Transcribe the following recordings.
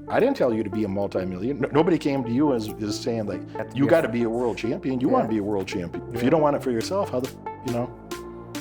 I didn't tell you to be a multi-million. Nobody came to you as saying like, you got to be a world champion. You want to be a world champion. If you don't want it for yourself,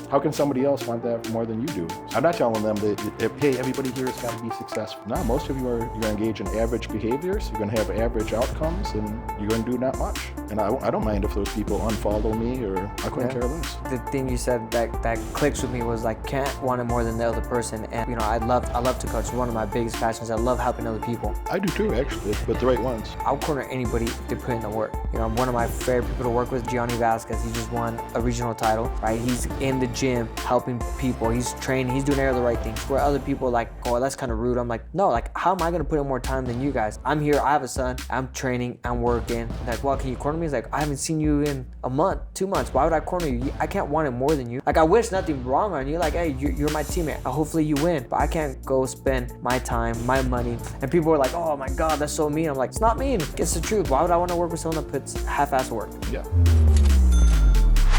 how can somebody else want that more than you do? I'm not telling them that, hey, everybody here has got to be successful. No, most of you you're engaged in average behaviors. You're going to have average outcomes, and you're going to do not much. And I don't mind if those people unfollow me, or I couldn't care less. The thing you said that clicks with me was like, can't want it more than the other person. And I love to coach. It's one of my biggest passions. I love helping other people. I do too, actually, but the right ones. I'll corner anybody if they put in the work. One of my favorite people to work with, Gianni Vasquez. He just won a regional title, right? He's in the gym helping people. He's training. He's doing all the right things. Where other people are like, oh, that's kind of rude. I'm like, no, like, how am I gonna put in more time than you guys? I'm here. I have a son. I'm training. I'm working. Like, well, can you corner me? He's like, I haven't seen you in a month, 2 months. Why would I corner you? I can't want it more than you. Like, I wish nothing wrong on you. Like, hey, you're my teammate. Hopefully you win. But I can't go spend my time, my money. And people are like, oh my God, that's so mean. I'm like, it's not mean. It's the truth. Why would I want to work with someone that puts half-ass work? Yeah.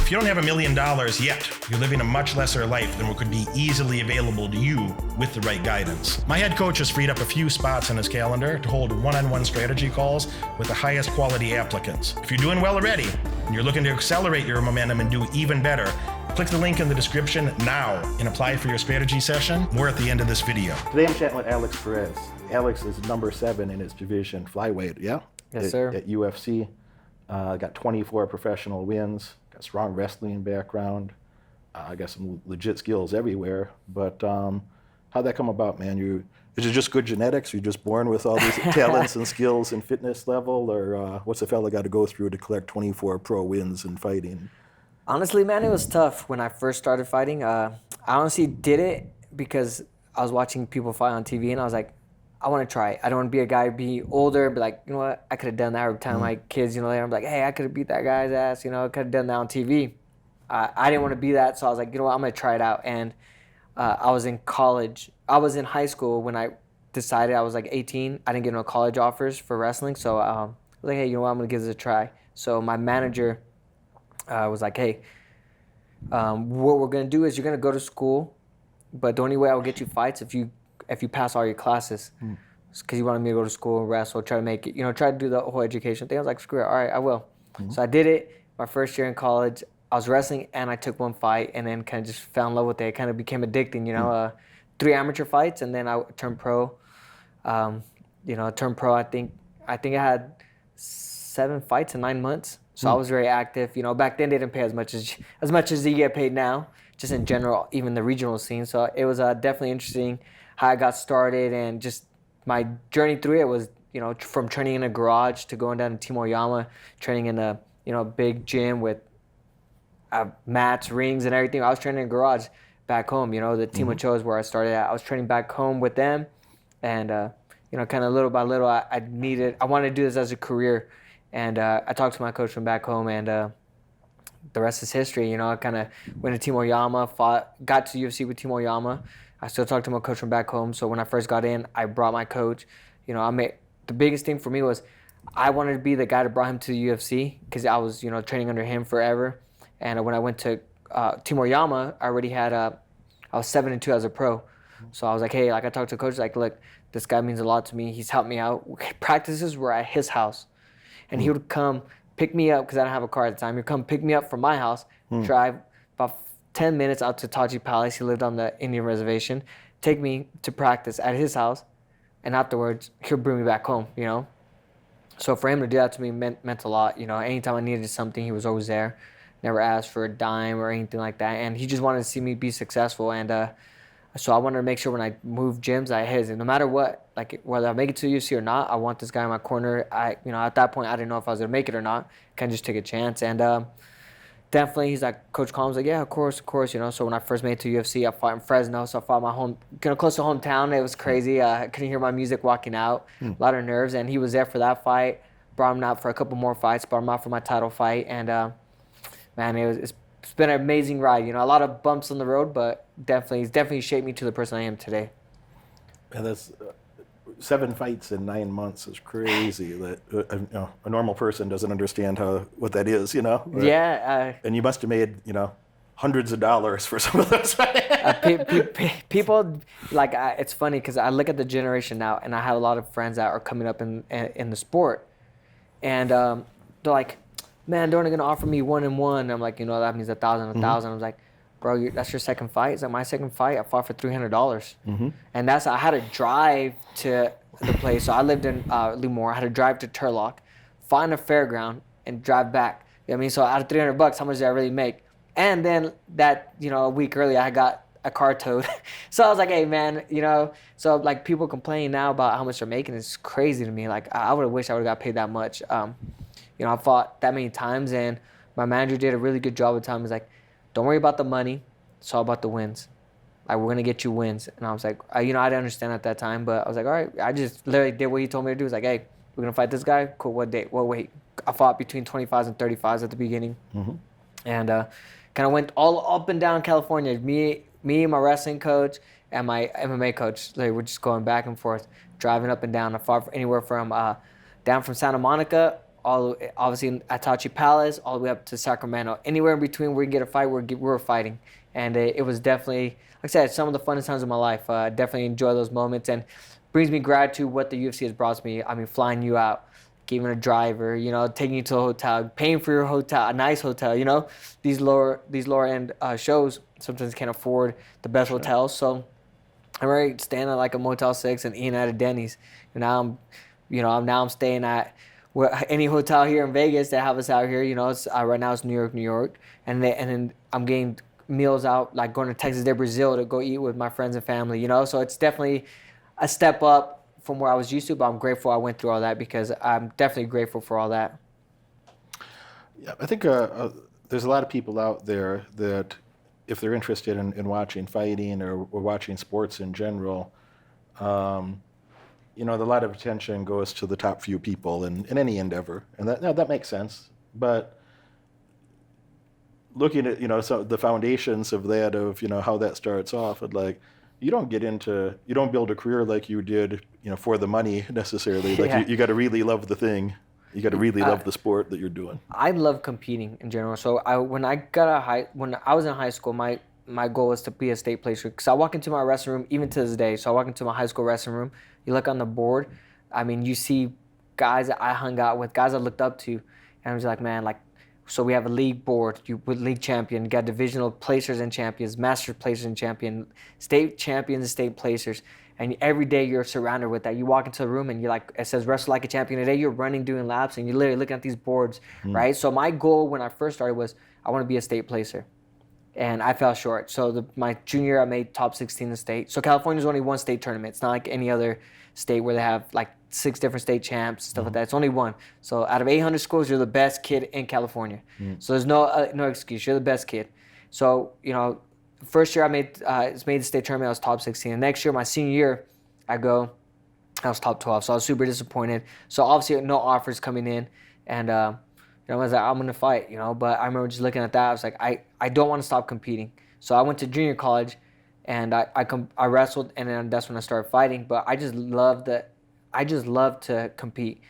If you don't have $1 million yet, you're living a much lesser life than what could be easily available to you with the right guidance. My head coach has freed up a few spots in his calendar to hold one-on-one strategy calls with the highest quality applicants. If you're doing well already and you're looking to accelerate your momentum and do even better, click the link in the description now and apply for your strategy session. More at the end of this video. Today I'm chatting with Alex Perez. Alex is number 7 in his division, flyweight, yeah? Yes, sir. At UFC. Got 24 professional wins. Got strong wrestling background. I got some legit skills everywhere. But how'd that come about, man? Is it just good genetics? You're just born with all these talents and skills and fitness level? Or what's a fella got to go through to collect 24 pro wins in fighting? Honestly, man, it was tough when I first started fighting. I honestly did it because I was watching people fight on TV, and I was like, I want to try it. I don't want to be a guy, be older, be like, you know what, I could have done that every time my kids, later, I'm like, hey, I could have beat that guy's ass, I could have done that on TV. I didn't want to be that, so I was like, you know what, I'm going to try it out. And I was in college. I was in high school when I decided. I was like 18. I didn't get no college offers for wrestling, so I was like, hey, you know what, I'm going to give this a try. So my manager was like, hey, what we're going to do is you're going to go to school, but the only way I will get you fights if you pass all your classes. Because he wanted me to go to school, wrestle, try to make it, try to do the whole education thing. I was like, screw it, all right, I will. So I did it. My first year in college, I was wrestling and I took one fight and then kind of just fell in love with it. It kind of became addicting, 3 amateur fights and then I turned pro. Turned pro, I think I had 7 fights in 9 months. So I was very active. Back then they didn't pay as much as you get paid now, just in general, even the regional scene. So it was definitely interesting how I got started, and just my journey through it was, from training in a garage to going down to Timoyama, training in a, big gym with mats, rings, and everything. I was training in a garage back home, the Team Ochoa is where I started at. I was training back home with them, and, kind of little by little, I wanted to do this as a career. And I talked to my coach from back home, and the rest is history. I kind of went to Timoyama, got to UFC with Timoyama. I still talk to my coach from back home. So when I first got in, I brought my coach. The biggest thing for me was I wanted to be the guy that brought him to the UFC because I was, training under him forever. And when I went to Timoyama, I already had I was 7-2 as a pro. So I was like, hey, I talked to the coach, like, look, this guy means a lot to me. He's helped me out. Practices were at his house. And he would come pick me up because I didn't have a car at the time. He'd come pick me up from my house, drive about 10 minutes out to Taji Palace. He lived on the Indian reservation. Take me to practice at his house, and afterwards he'll bring me back home. So for him to do that to me meant a lot. Anytime I needed something, he was always there. Never asked for a dime or anything like that. And he just wanted to see me be successful. And so I wanted to make sure when I moved gyms, I hit it. No matter what, like whether I make it to UFC or not, I want this guy in my corner. At that point, I didn't know if I was gonna make it or not. Kind of just take a chance. And definitely, he's like, Coach Collins, like, yeah, of course. So when I first made it to UFC, I fought in Fresno. So I fought my close to hometown. It was crazy. I couldn't hear my music walking out. A lot of nerves. And he was there for that fight. Brought him out for a couple more fights. Brought him out for my title fight. And man, it's been an amazing ride. A lot of bumps on the road, but he's definitely shaped me to the person I am today. And that's 7 fights in 9 months is crazy. That a normal person doesn't understand what that is. Yeah. And you must have made hundreds of dollars for some of those. People like it's funny because I look at the generation now, and I have a lot of friends that are coming up in the sport, and they're like, "Man, they're only gonna offer me 1-1." I'm like, that means 1,000. I was like, "Bro, that's your second fight." It's like my second fight. I fought for $300, and I had to drive to the place. So I lived in Lemoore. I had to drive to Turlock, find a fairground, and drive back. You know what I mean? So out of $300, how much did I really make? And then that, a week earlier, I got a car towed. So I was like, hey, man, so like people complain now about how much they're making. It's crazy to me. Like I would have wished I would have got paid that much. I fought that many times, and my manager did a really good job of telling me, like, don't worry about the money. It's all about the wins. Like, we're going to get you wins. And I was like, I didn't understand at that time, but I was like, all right. I just literally did what he told me to do. It was like, hey, we're going to fight this guy? Cool, what date? What weight? I fought between 25s and 35s at the beginning. And kind of went all up and down California. Me, my wrestling coach, and my MMA coach, they were just going back and forth, driving up and down. I fought anywhere from down from Santa Monica, obviously in Atachi Palace, all the way up to Sacramento. Anywhere in between where we get a fight, we were fighting. And it was definitely, like I said, some of the funnest times of my life. Definitely enjoy those moments, and brings me gratitude what the UFC has brought me. I mean, flying you out, giving a driver, taking you to a hotel, paying for your hotel, a nice hotel. These lower end shows sometimes can't afford the best hotels. So I'm already staying at like a Motel 6 and eating at a Denny's. And now I'm staying at any hotel here in Vegas that have us out here. It's right now it's New York, and then I'm getting meals out, like going to Texas de Brazil to go eat with my friends and family. So it's definitely a step up from where I was used to, but I'm grateful I went through all that, because I'm definitely grateful for all that. Yeah, I think there's a lot of people out there that, if they're interested in watching fighting or watching sports in general, a lot of attention goes to the top few people in any endeavor, and that makes sense. But looking at so the foundations of that, of how that starts off, and like, you don't build a career like you did for the money necessarily. Like you got to really love the thing. You got to really love the sport that you're doing. I love competing in general. So when I was in high school, my goal was to be a state placer. Because I walk into my wrestling room, even to this day. So I walk into my high school wrestling room. You look on the board. I mean, you see guys that I hung out with, guys I looked up to, and I was like, man, like. So we have a league board, with league champion, you got divisional placers and champions, master placers and champion, state champions and state placers. And every day you're surrounded with that. You walk into the room and you're like, it says wrestle like a champion. Today you're running, doing laps, and you're literally looking at these boards, right? So my goal when I first started was, I want to be a state placer. And I fell short. So my junior year, I made top 16 in the state. So California's only one state tournament. It's not like any other state where they have like 6 different state champs, stuff like that. It's only one. So out of 800 schools, you're the best kid in California. So there's no excuse. You're the best kid. So, first year I made the state tournament, I was top 16. The next year, my senior year, I was top 12. So I was super disappointed. So obviously no offers coming in. And, I was like, I'm going to fight, But I remember just looking at that. I was like, I don't want to stop competing. So I went to junior college, and I wrestled, and then that's when I started fighting. But I just love to compete.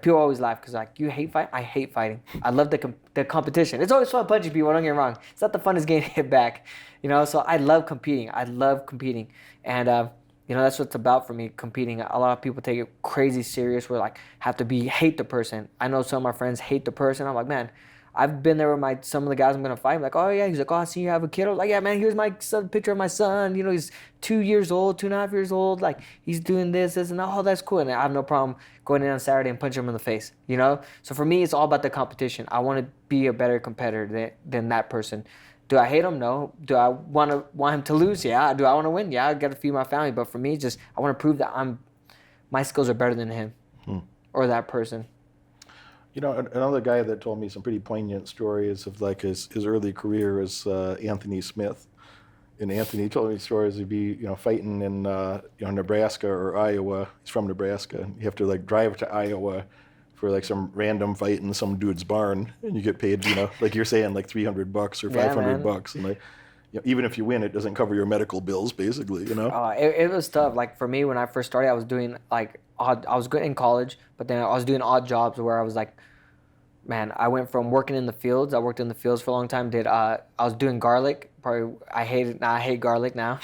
People always laugh because like, you hate fighting? I hate fighting. I love the competition. It's always fun punching people, don't get me wrong. It's not the funnest getting hit back, So I love competing. And that's what it's about for me, competing. A lot of people take it crazy serious, where like hate the person. I know some of my friends hate the person. I'm like, man, I've been there with some of the guys I'm gonna fight. I'm like, oh yeah, he's like, oh, I see you have a kid. I was like, yeah, man, here's my picture of my son. He's 2 years old, 2.5 years old. Like, he's doing this, and oh, that's cool. And I have no problem going in on Saturday and punching him in the face. So for me, it's all about the competition. I want to be a better competitor than that person. Do I hate him? No. Do I want him to lose? Yeah. Do I want to win? Yeah. I got to feed my family. But for me, I want to prove that my skills are better than him or that person. Another guy that told me some pretty poignant stories of like his early career is Anthony Smith. And Anthony told me stories he'd be fighting in Nebraska or Iowa. He's from Nebraska. You have to like drive to Iowa for like some random fight in some dude's barn, and you get paid, like you're saying, like $300 or $500, and like, even if you win, it doesn't cover your medical bills, basically, It was tough. Like for me, when I first started, I was doing like I was good in college, but then I was doing odd jobs where I was like man, I went from working in the fields. I worked in the fields for a long time. I was doing garlic. Probably I hate garlic now.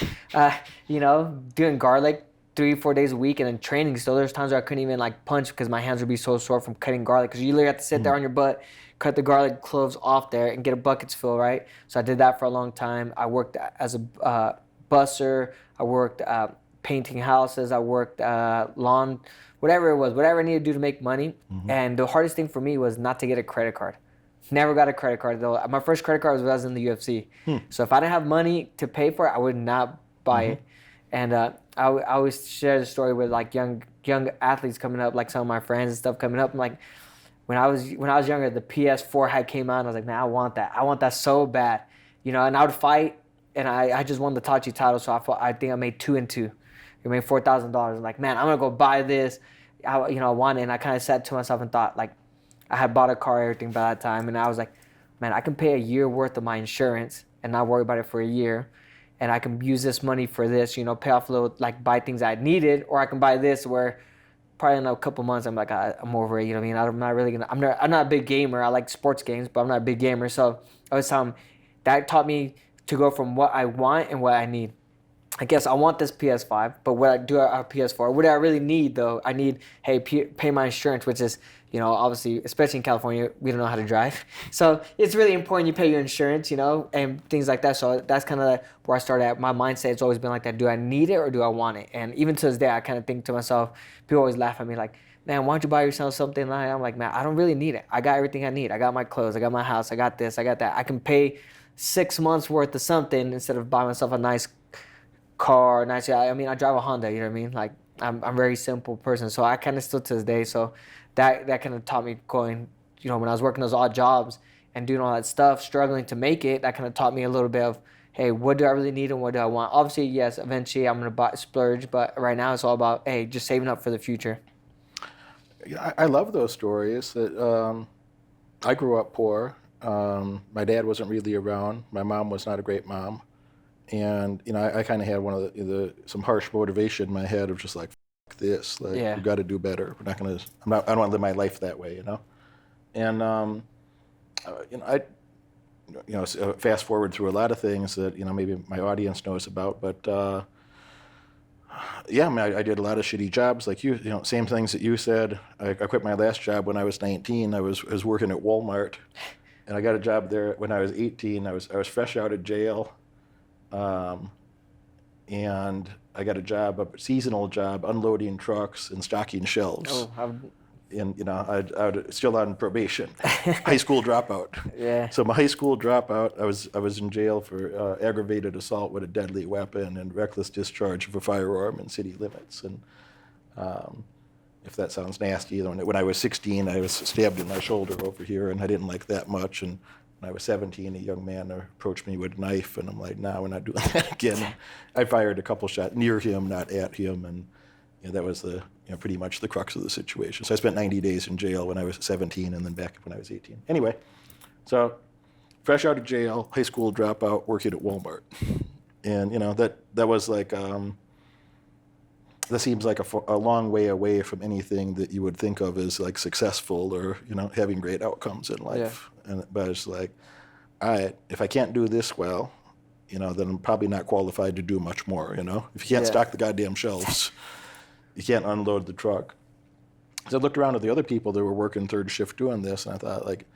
Doing garlic 3-4 days a week and then training. So there's times where I couldn't even like punch because my hands would be so sore from cutting garlic. Because you literally have to sit there on your butt, cut the garlic cloves off there, and get a bucket's full, right? So I did that for a long time. I worked as a busser. I worked painting houses. I worked lawn, whatever it was, whatever I needed to do to make money. And the hardest thing for me was not to get a credit card. Never got a credit card though. My first credit card was when I was in the UFC. So if I didn't have money to pay for it, I would not buy it. And I always share the story with like young athletes coming up, like some of my friends and stuff coming up. I'm like, when I was younger, the PS4 had came out, and I was like, man, I want that so bad, And I would fight, and I just won the Tachi title, so I think I made 2-2. I made $4,000. I'm like, man, I'm gonna go buy this. I want it, and I kind of said to myself and thought, like, I had bought a car, everything by that time, and I was like, man, I can pay a year worth of my insurance and not worry about it for a year, and I can use this money for this, pay off a little, like buy things I needed, or I can buy this where probably in a couple months I'm like, I'm over it, I'm not really gonna, I'm not a big gamer. I like sports games, but I'm not a big gamer. So I was telling him, that taught me to go from what I want and what I need. I guess I want this PS5, but what I do a PS4. What do I really need though? I need, hey, pay my insurance, which is, obviously, especially in California, we don't know how to drive. So it's really important you pay your insurance, and things like that. So that's kind of where I started at. My mindset has always been like that. Do I need it or do I want it? And even to this day, I kind of think to myself, people always laugh at me like, man, why don't you buy yourself something? I'm like, man, I don't really need it. I got everything I need. I got my clothes. I got my house. I got this. I got that. I can pay 6 months worth of something instead of buying myself a nice car. I drive a Honda, you know what I mean? Like, I'm a very simple person. So I kind of still to this day. So that kind of taught me going, when I was working those odd jobs and doing all that stuff, struggling to make it, that kind of taught me a little bit of, hey, what do I really need and what do I want? Obviously, yes, eventually I'm going to splurge, but right now it's all about, hey, just saving up for the future. I love those stories. That I grew up poor. My dad wasn't really around. My mom was not a great mom. And, I kind of had one of some harsh motivation in my head of just like, this, like, we got to do better. We're not going to, I don't want to live my life that way, And, fast forward through a lot of things that, maybe my audience knows about, but, I did a lot of shitty jobs like you, same things that you said. I quit my last job when I was 19. I was working at Walmart, and I got a job there when I was 18. I was fresh out of jail. And I got a seasonal job, unloading trucks and stocking shelves. And I was still on probation, high school dropout. Yeah. So my high school dropout, I was in jail for aggravated assault with a deadly weapon and reckless discharge of a firearm in city limits. And if that sounds nasty, when I was 16, I was stabbed in my shoulder over here, and I didn't like that much. And when I was 17, a young man approached me with a knife, and I'm like, no, we're not doing that again. And I fired a couple shots near him, not at him, and that was pretty much the crux of the situation. So I spent 90 days in jail when I was 17, and then back when I was 18. Anyway, so fresh out of jail, high school dropout, working at Walmart, and that was like that seems like a long way away from anything that you would think of as like successful or having great outcomes in life. Yeah. But it's like, all right, if I can't do this well, then I'm probably not qualified to do much more. If you can't stock the goddamn shelves, you can't unload the truck. So I looked around at the other people that were working third shift doing this, and I thought, like,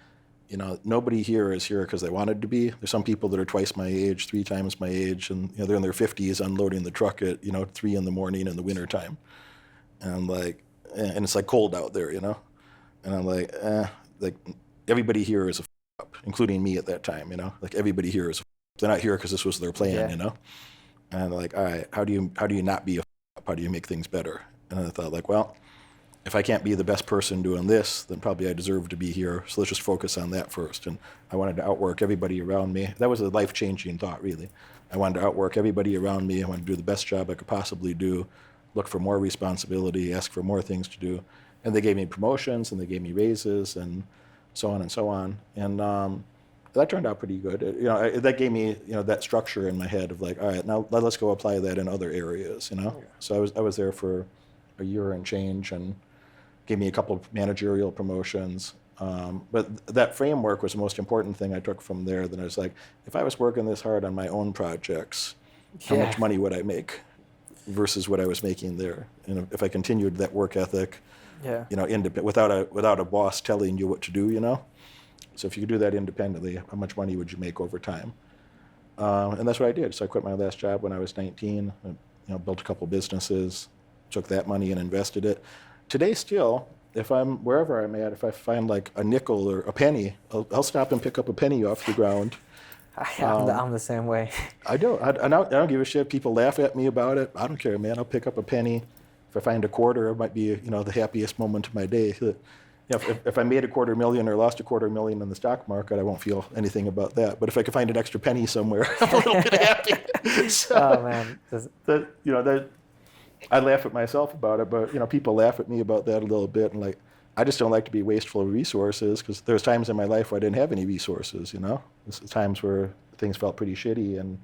nobody here is here because they wanted to be. There's some people that are twice my age, 3 times my age, and they're in their 50s unloading the truck at 3 in the morning in the wintertime. And I'm like, and it's like cold out there, And I'm like, like everybody here is a up, including me at that time, Like everybody here is a they're not here because this was their plan, And I'm like, all right, how do you not be a up? How do you make things better? And I thought, like, well, if I can't be the best person doing this, then probably I deserve to be here. So let's just focus on that first. And I wanted to outwork everybody around me. That was a life-changing thought, really. I wanted to outwork everybody around me. I wanted to do the best job I could possibly do, look for more responsibility, ask for more things to do. And they gave me promotions, and they gave me raises, and so on and so on. And that turned out pretty good. That gave me, that structure in my head of like, all right, now let's go apply that in other areas, So I was there for a year and change, and gave me a couple of managerial promotions. But that framework was the most important thing I took from there. Then I was like, if I was working this hard on my own projects, how much money would I make versus what I was making there? And if I continued that work ethic, without a boss telling you what to do, So if you could do that independently, how much money would you make over time? And that's what I did. So I quit my last job when I was 19. Built a couple businesses, took that money and invested it. Today, still, if I'm wherever I'm at, if I find like a nickel or a penny, I'll stop and pick up a penny off the ground. I'm the same way. I do. I don't give a shit. People laugh at me about it. I don't care, man. I'll pick up a penny. If I find a quarter, it might be the happiest moment of my day. If I made $250,000 or lost $250,000 in the stock market, I won't feel anything about that. But if I could find an extra penny somewhere, I'm a little bit happy. So, oh man, I laugh at myself about it, but people laugh at me about that a little bit, and I just don't like to be wasteful of resources because there's times in my life where I didn't have any resources. There's times where things felt pretty shitty, and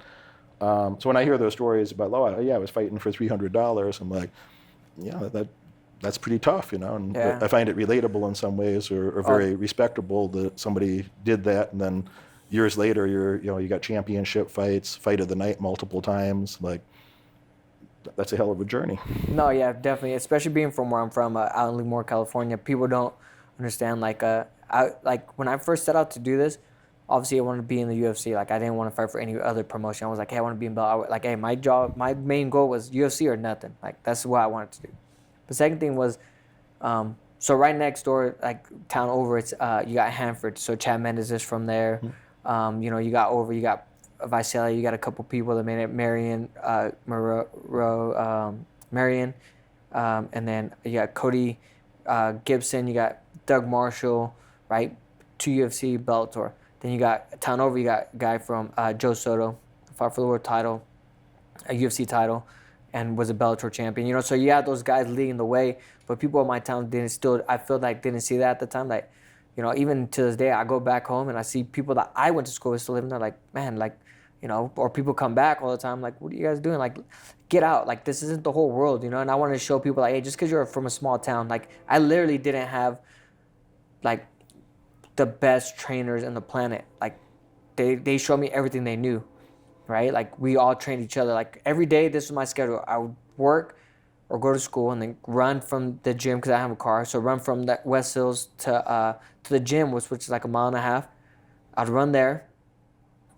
so when I hear those stories about, I was fighting for $300, I'm like, that's pretty tough, and I find it relatable in some ways, or very respectable that somebody did that, and then years later you got championship fights, fight of the night multiple times, that's a hell of a journey. No, yeah, definitely. Especially being from where I'm from, out in Lemoore, California, people don't understand. When I first set out to do this, obviously I wanted to be in the UFC. I didn't want to fight for any other promotion. I was like, hey, I want to be in Bellator. My main goal was UFC or nothing. That's what I wanted to do. The second thing was, so right next door, town over, it's you got Hanford. So Chad Mendes is from there. Mm-hmm. You got Visalia, you got a couple people that made it, Marion, and then you got Cody Gibson, you got Doug Marshall, right? 2 UFC, Bellator. Then you got town over, you got a guy from Joe Soto, fought for the world title, a UFC title, and was a Bellator champion. So you had those guys leading the way, but people in my town didn't see that at the time. Even to this day, I go back home and I see people that I went to school with still living there. Man, or people come back all the time. What are you guys doing? Get out. This isn't the whole world, And I want to show people, hey, just because you're from a small town, I literally didn't have, the best trainers on the planet. They showed me everything they knew, right? We all trained each other. Every day, this was my schedule. I would work or go to school and then run from the gym because I have a car. So run from the West Hills to the gym, which is a mile and a half. I'd run there,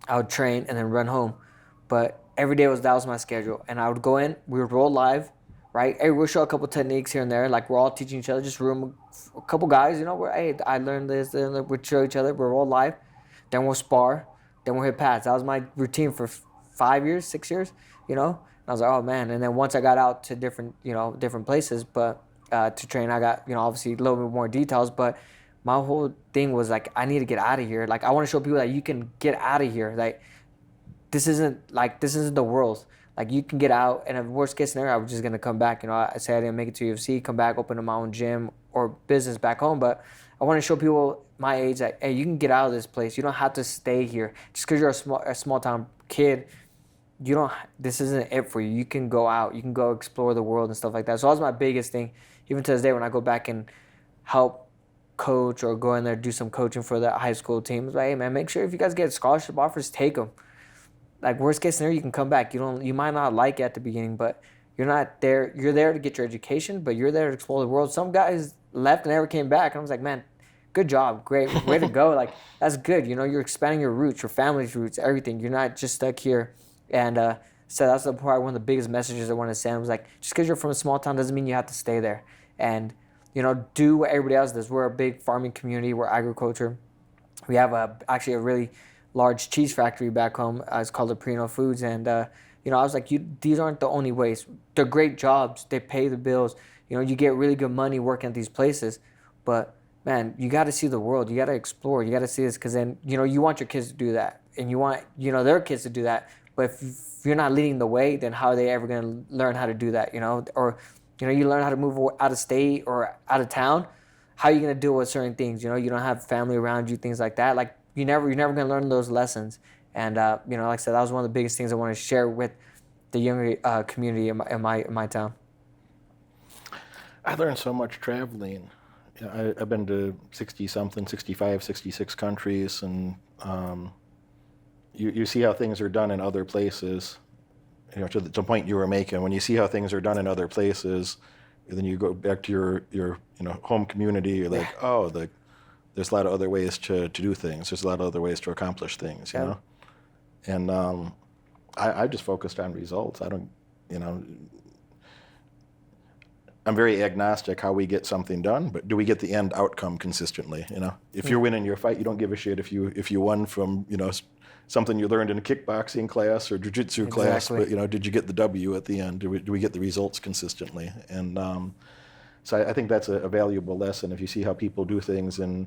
I would train, and then run home. But every day that was my schedule. And I would go in, we would roll live, right? Hey, we'll show a couple techniques here and there. We're all teaching each other, just room a couple guys, where, hey, I learned this, and we'd show each other, we'll roll live. Then we'll spar, then we'll hit pads. That was my routine for 5 years, 6 years, And I was like, oh man. And then once I got out to different places, but to train, I got, obviously a little bit more details, but my whole thing was I need to get out of here. I want to show people that you can get out of here. This isn't the world. You can get out, and if worst case scenario, I was just gonna come back. I say I didn't make it to UFC, come back, open my own gym or business back home. But I want to show people my age that, hey, you can get out of this place. You don't have to stay here just because you're a small town kid. This isn't it for you. You can go out. You can go explore the world and stuff like that. So that was my biggest thing. Even to this day, when I go back and help coach or go in there do some coaching for the high school teams, hey man, make sure if you guys get scholarship offers, take them. Worst case scenario, you can come back. You might not like it at the beginning, but you're not there. You're there to get your education, but you're there to explore the world. Some guys left and never came back, and I was like, man, good job, great, way to go. That's good. You're expanding your roots, your family's roots, everything. You're not just stuck here. And so that's probably one of the biggest messages I want to send was just because you're from a small town doesn't mean you have to stay there. And do what everybody else does. We're a big farming community. We're agriculture. We have actually a really large cheese factory back home. It's called Aprino Foods. And, I was like, these aren't the only ways. They're great jobs. They pay the bills. You get really good money working at these places. But, man, you got to see the world. You got to explore. You got to see this because then, you want your kids to do that. And you want, their kids to do that. But if you're not leading the way, then how are they ever going to learn how to do that, Or, you learn how to move out of state or out of town. How are you going to deal with certain things? You don't have family around you, things like that. You're never going to learn those lessons. And, like I said, that was one of the biggest things I want to share with the younger community in my town. I learned so much traveling Yeah, I've been to 60-something, 65, 66 countries, and you see how things are done in other places. To the point you were making, when you see how things are done in other places, and then you go back to your home community, you're like, oh, there's a lot of other ways to do things. There's a lot of other ways to accomplish things, you know? And I just focused on results. I don't, I'm very agnostic how we get something done, but do we get the end outcome consistently? If you're winning your fight, you don't give a shit if you won from something you learned in a kickboxing class or jiu-jitsu class, but did you get the W at the end? Do we get the results consistently? And so I think that's a valuable lesson. If you see how people do things in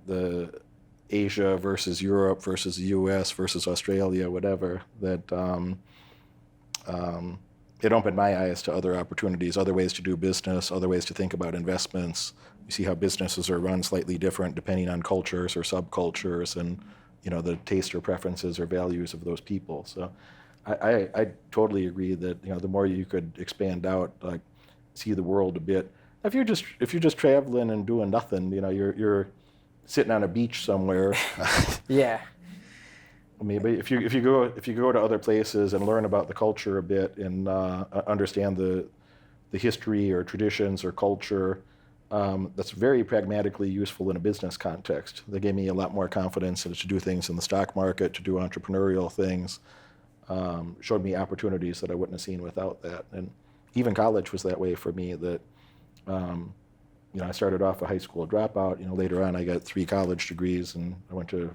the Asia versus Europe versus the U.S. versus Australia, whatever, that it opened my eyes to other opportunities, other ways to do business, other ways to think about investments. You see how businesses are run slightly different depending on cultures or subcultures and the taste or preferences or values of those people. So I totally agree that the more you could expand out, like see the world a bit. If you're just traveling and doing nothing, you're sitting on a beach somewhere. Yeah. Maybe if you go to other places and learn about the culture a bit and understand the history or traditions or culture, that's very pragmatically useful in a business context. They gave me a lot more confidence to do things in the stock market, to do entrepreneurial things, showed me opportunities that I wouldn't have seen without that. And even college was that way for me. That I started off a high school dropout. Later on I got 3 college degrees, and I went to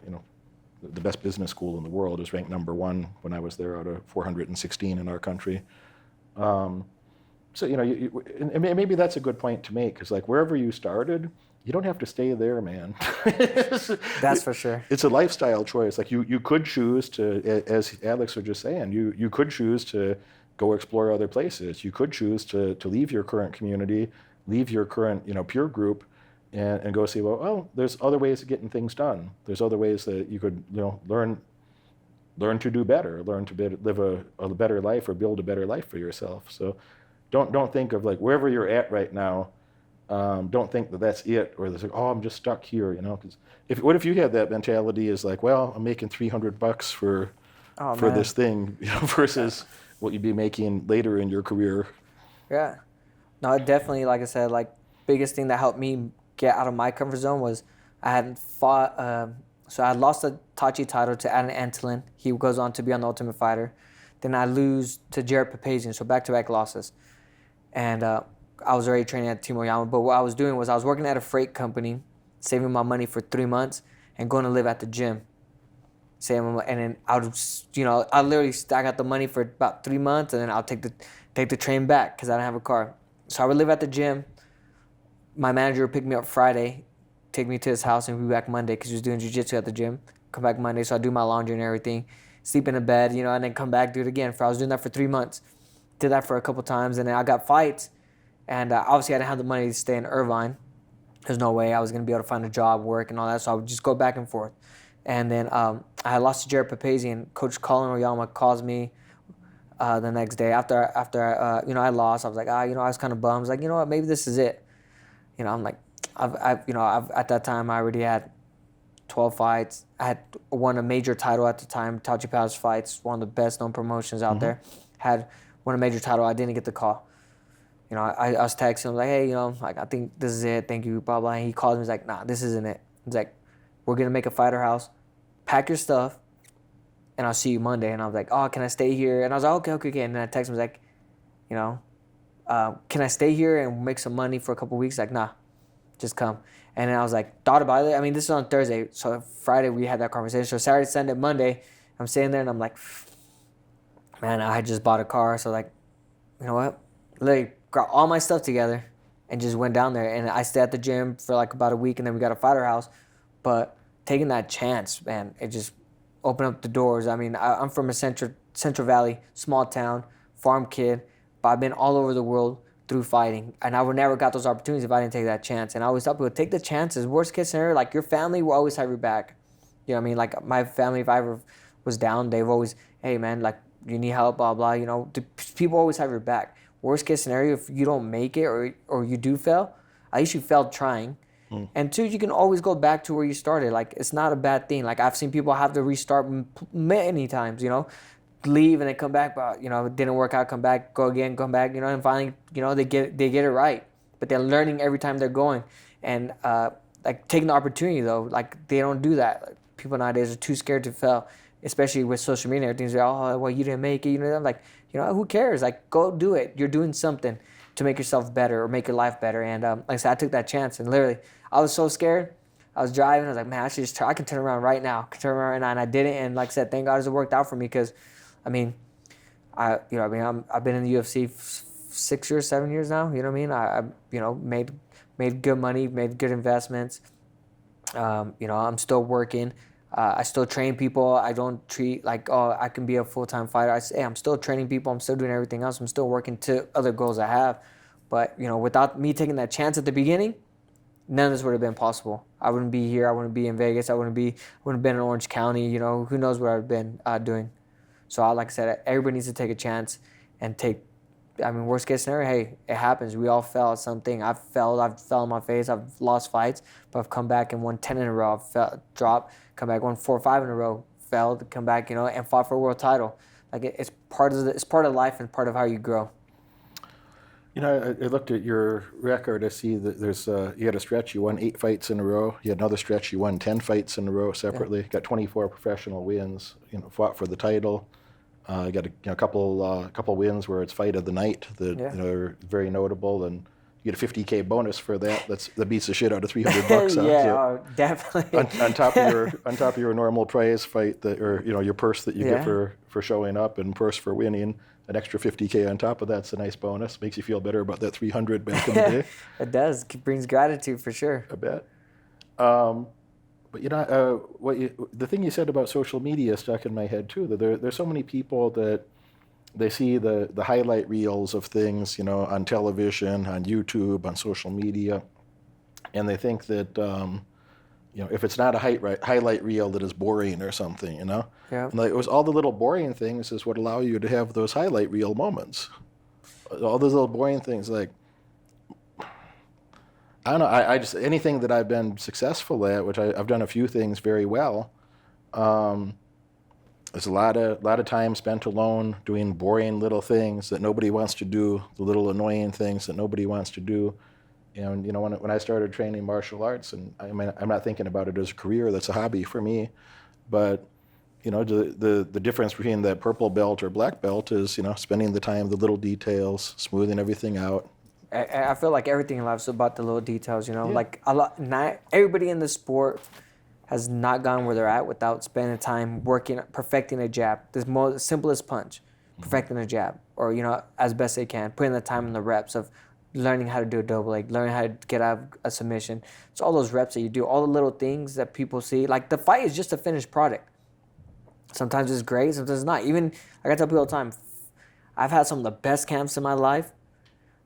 the best business school in the world. It was ranked #1 when I was there out of 416 in our country. So and maybe that's a good point to make, because like wherever you started, you don't have to stay there, man. That's for sure. It's a lifestyle choice. Like you could choose to, as Alex was just saying, you could choose to go explore other places. You could choose to leave your current community, leave your current peer group, and go see, well, there's other ways of getting things done. There's other ways that you could learn to do better, learn to live a better life or build a better life for yourself. So don't think of like wherever you're at right now. Don't think that that's it, or there's like, oh, I'm just stuck here, Because what if you had that mentality is like, well, I'm making $300 for this thing, versus what you'd be making later in your career. Yeah. No, it definitely, like I said, like biggest thing that helped me get out of my comfort zone was I hadn't fought. So I lost the Tachi title to Adam Antolin. He goes on to be on the Ultimate Fighter. Then I lose to Jared Papazian, so back-to-back losses. And I was already training at Team Oyama, but what I was doing was I was working at a freight company, saving my money for 3 months, and going to live at the gym. And then I got the money for about 3 months, and then I'll take the train back because I don't have a car. So I would live at the gym. My manager would pick me up Friday, take me to his house, and be back Monday because he was doing jiu-jitsu at the gym. Come back Monday, so I do my laundry and everything, sleep in a bed, and then come back, do it again. I was doing that for 3 months. Did that for a couple times, and then I got fights. And obviously I didn't have the money to stay in Irvine. There's no way I was going to be able to find a job, work, and all that, so I would just go back and forth. And then I lost to Jared Papazian. Coach Colin Oyama calls me the next day after I lost. I was like, I was kind of bummed. I was like, you know what, maybe this is it. I'm like, I've at that time I already had 12 fights. I had won a major title at the time, Tachi Palace Fights, one of the best known promotions out there. Had won a major title. I didn't get the call. I was texting him like, hey, I think this is it. Thank you, blah blah. And he called me. He's like, nah, this isn't it. He's like, we're gonna make a fighter house. Pack your stuff, and I'll see you Monday. And I was like, oh, can I stay here? And I was like, okay. And then I texted him, like, can I stay here and make some money for a couple weeks? Like, nah, just come. And then I was like, thought about it. I mean, this is on Thursday, so Friday we had that conversation. So Saturday, Sunday, Monday, I'm sitting there and I'm like, man, I just bought a car. So like, you know what? Literally got all my stuff together and just went down there. And I stayed at the gym for like about a week, and then we got a fighter house. But taking that chance, man, it just opened up the doors. I mean, I'm from a Central Valley, small town, farm kid, but I've been all over the world through fighting. And I would never got those opportunities if I didn't take that chance. And I always tell people, take the chances. Worst case scenario, like your family will always have your back. You know what I mean? Like my family, if I ever was down, they've always, hey man, like you need help, blah, blah, People always have your back. Worst case scenario, if you don't make it or you do fail, at least you failed trying. And 2, you can always go back to where you started. Like, it's not a bad thing. Like, I've seen people have to restart many times, you know, leave and then come back, but, you know, it didn't work out, come back, go again, come back, you know, and finally, you know, they get it right. But they're learning every time they're going. And, like, taking the opportunity, though, like, they don't do that. Like, people nowadays are too scared to fail, especially with social media. Everything's like, oh, well, you didn't make it. You know, I'm like, you know, who cares? Like, go do it. You're doing something to make yourself better or make your life better. And like I said, I took that chance, and literally, I was so scared. I was driving. I was like, man, I should just try. I can turn around right now. And I didn't. And like I said, thank God it worked out for me because, I mean, I've been in the UFC 6 years, 7 years now. You know what I mean? I you know, made good money, made good investments. You know, I'm still working. I still train people. I don't treat like, oh, I can be a full-time fighter. I say, hey, I'm still training people. I'm still doing everything else. I'm still working to other goals I have. But, you know, without me taking that chance at the beginning, none of this would have been possible. I wouldn't be here. I wouldn't be in Vegas. I wouldn't have been in Orange County. You know, who knows what I've been doing. So, like I said, everybody needs to take a chance and worst case scenario, hey, it happens. We all fell at something. I've fell on my face. I've lost fights, but I've come back and won 10 in a row. I've dropped, come back, won 4 or 5 in a row, failed, come back, you know, and fought for a world title. Like, it's part of life and part of how you grow. You know, I looked at your record. I see that you had a stretch, you won 8 fights in a row. You had another stretch, you won 10 fights in a row separately. Got 24 professional wins. You know, fought for the title. Got a couple wins where it's fight of the night that you know, are very notable, and you get a $50K bonus for that. That beats the shit out of $300. Yeah, definitely. On top of your normal prize fight or you know, your purse that you get for showing up and purse for winning. An extra $50K on top of that's a nice bonus. Makes you feel better about that $300 back in the day. It does. It brings gratitude for sure. I bet. But you know, the thing you said about social media stuck in my head too. That there's so many people that they see the highlight reels of things, you know, on television, on YouTube, on social media, and they think that you know, if it's not a highlight reel, that is boring or something, you know. Yeah. And like, it was all the little boring things is what allow you to have those highlight reel moments. All those little boring things, like, I don't know. I just, anything that I've been successful at, which I've done a few things very well. There's a lot of time spent alone doing boring little things that nobody wants to do, the little annoying things that nobody wants to do. And you know, when I started training martial arts, and I mean, I'm not thinking about it as a career, that's a hobby for me, but you know, the difference between that purple belt or black belt is, you know, spending the time, the little details, smoothing everything out. I feel like everything in life is about the little details, you know. Like not everybody in the sport has not gone where they're at without spending time working, perfecting a jab. The simplest punch, perfecting a jab, or you know, as best they can, putting the time in the reps of learning how to do a double leg, learning how to get out of a submission. It's all those reps that you do, all the little things that people see. Like, the fight is just a finished product. Sometimes it's great, sometimes it's not. Even, like I tell people all the time, I've had some of the best camps in my life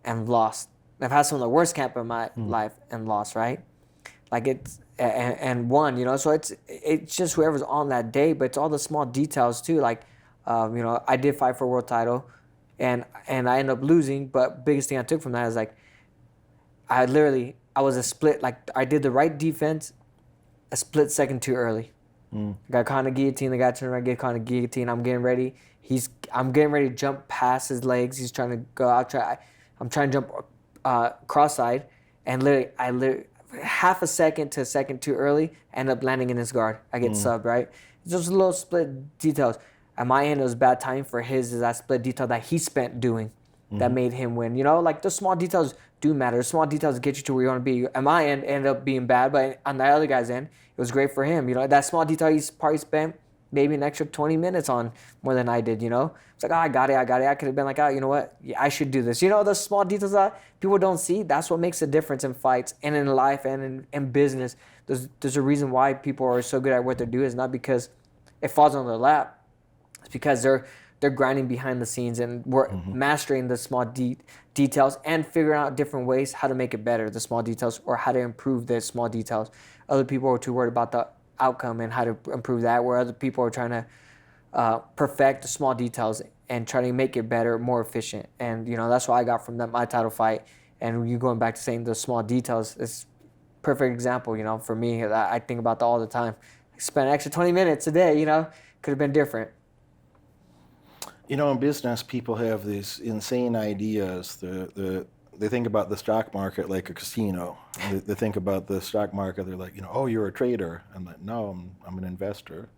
and lost. I've had some of the worst camp in my life and lost, right? Like, it's, and won, you know? So it's just whoever's on that day, but it's all the small details too. Like, you know, I did fight for a world title. And I ended up losing, but biggest thing I took from that is like, I was a split, like I did the right defense, a split second too early. Got caught in a guillotine, the guy turned around, get caught in a guillotine, I'm getting ready. I'm getting ready to jump past his legs, he's trying to go out, I'm trying to jump cross-eyed, and literally, half a second to a second too early, end up landing in his guard. I get subbed, right? It's just little split details. At my end, it was bad timing. For his is that split detail that he spent doing that made him win. You know, like, the small details do matter. The small details get you to where you want to be. At my end, it ended up being bad, but on the other guy's end, it was great for him. You know, that small detail he's probably spent maybe an extra 20 minutes on more than I did, you know? It's like, oh, I got it. I could have been like, oh, you know what? Yeah, I should do this. You know, the small details that people don't see, that's what makes a difference in fights and in life and in business. There's a reason why people are so good at what they do. It's not because it falls on their lap. It's because they're grinding behind the scenes and we're mastering the small details and figuring out different ways how to make it better, the small details, or how to improve the small details. Other people are too worried about the outcome and how to improve that, where other people are trying to perfect the small details and trying to make it better, more efficient. And, you know, that's what I got from my title fight. And you going back to saying the small details, it's perfect example, you know, for me. I think about that all the time. I spent an extra 20 minutes a day, you know, could have been different. You know, in business, people have these insane ideas. They think about the stock market like a casino. They think about the stock market. They're like, you know, oh, you're a trader. I'm like, no, I'm an investor.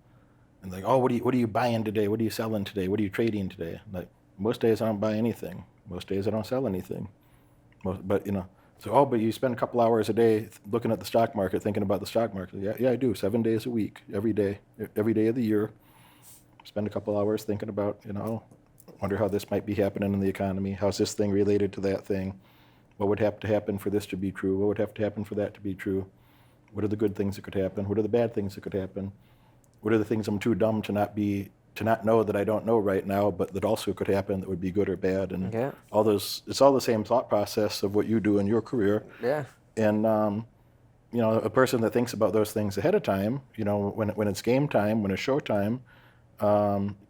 And like, oh, what are you buying today? What are you selling today? What are you trading today? Like, most days I don't buy anything. Most days I don't sell anything. But you know, so but you spend a couple hours a day looking at the stock market, thinking about the stock market. Yeah, I do. 7 days a week, every day of the year. Spend a couple hours thinking about, you know, wonder how this might be happening in the economy. How's this thing related to that thing? What would have to happen for this to be true? What would have to happen for that to be true? What are the good things that could happen? What are the bad things that could happen? What are the things I'm too dumb to not know that I don't know right now, but that also could happen that would be good or bad? And all those, it's all the same thought process of what you do in your career. Yeah. And you know, a person that thinks about those things ahead of time, you know, when it's game time, when it's show time,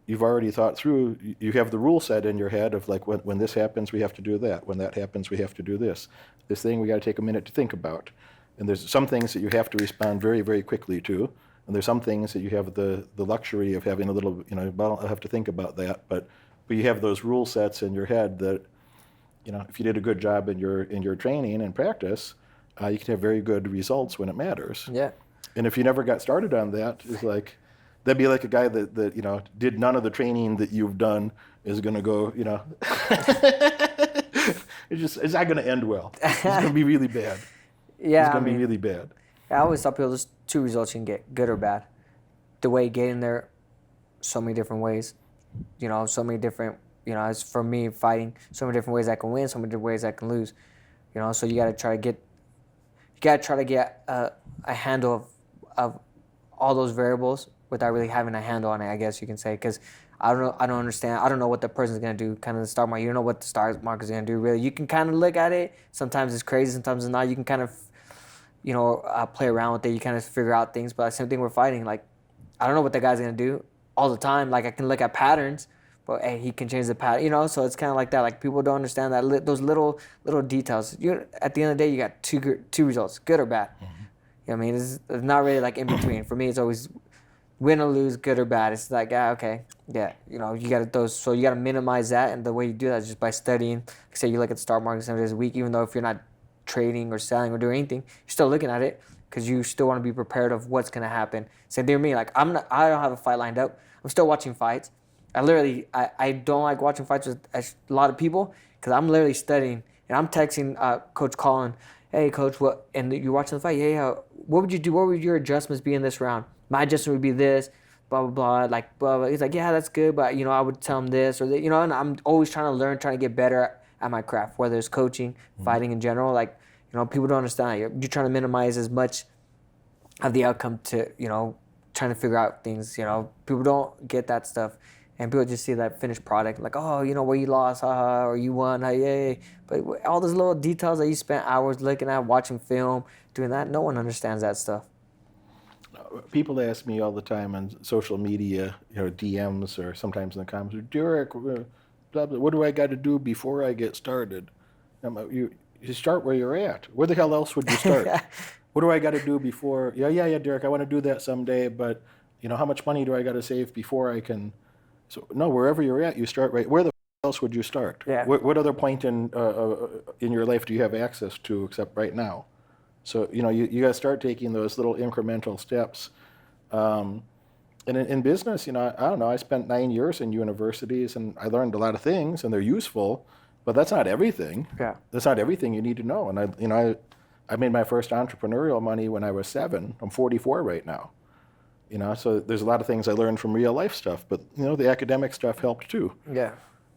you've already thought through, you have the rule set in your head of like, when this happens, we have to do that. When that happens, we have to do this. This thing we got to take a minute to think about. And there's some things that you have to respond very, very quickly to. And there's some things that you have the luxury of having a little, you know, well, I'll have to think about that. But you have those rule sets in your head that, you know, if you did a good job in your training and practice, you can have very good results when it matters. Yeah. And if you never got started on that, it's like, that'd be like a guy that you know, did none of the training that you've done is going to go, you know, it's not going to end well. It's going to be really bad. Yeah, it's going to be really bad. I always tell people there's two results you can get, good or bad. The way getting there, so many different ways. You know, so many different, you know, as for me fighting, so many different ways I can win, so many different ways I can lose. You know, so you got to try to get a handle of all those variables without really having a handle on it, I guess you can say, because I don't understand. I don't know what the person's gonna do. Kind of the stock market, you don't know what the stock market's gonna do. Really, you can kind of look at it. Sometimes it's crazy, sometimes it's not. You can kind of, you know, play around with it. You kind of figure out things. But same thing we're fighting. Like, I don't know what the guy's gonna do all the time. Like, I can look at patterns, but hey, he can change the pattern. You know, so it's kind of like that. Like, people don't understand that those little details. At the end of the day, you got two results, good or bad. Mm-hmm. You know what I mean? It's not really like in between. For me, it's always win or lose, good or bad. It's like, okay, yeah, you know, you got those. So you got to minimize that, and the way you do that is just by studying. Like, say you look at the stock market 7 days a week, even though if you're not trading or selling or doing anything, you're still looking at it because you still want to be prepared of what's gonna happen. Same thing with me. Like, I don't have a fight lined up. I'm still watching fights. I don't like watching fights with a lot of people because I'm literally studying and I'm texting Coach Colin. Hey, Coach, what? And you're watching the fight. Yeah. What would you do? What would your adjustments be in this round? My adjustment would be this, blah, blah, blah, like, blah, blah. He's like, yeah, that's good, but, you know, I would tell him this or that, you know, and I'm always trying to learn, trying to get better at my craft, whether it's coaching, fighting in general. Like, you know, people don't understand. You're trying to minimize as much of the outcome to, you know, trying to figure out things, you know. People don't get that stuff. And people just see that finished product, like, oh, you know, where you lost, haha, or you won, yay. But all those little details that you spent hours looking at, watching film, doing that, no one understands that stuff. People ask me all the time on social media, you know, DMs or sometimes in the comments, Derek, blah, blah, what do I got to do before I get started? You start where you're at. Where the hell else would you start? What do I got to do before? Yeah, Derek, I want to do that someday, but, you know, how much money do I got to save before I can? So, no, wherever you're at, you start right. Where the else would you start? Yeah. What other point in your life do you have access to except right now? So, you know, you got to start taking those little incremental steps. And in business, you know, I don't know, I spent 9 years in universities and I learned a lot of things and they're useful, but that's not everything. Yeah. That's not everything you need to know. And I made my first entrepreneurial money when I was 7. I'm 44 right now. You know, so there's a lot of things I learned from real life stuff, but, you know, the academic stuff helped too. Yeah.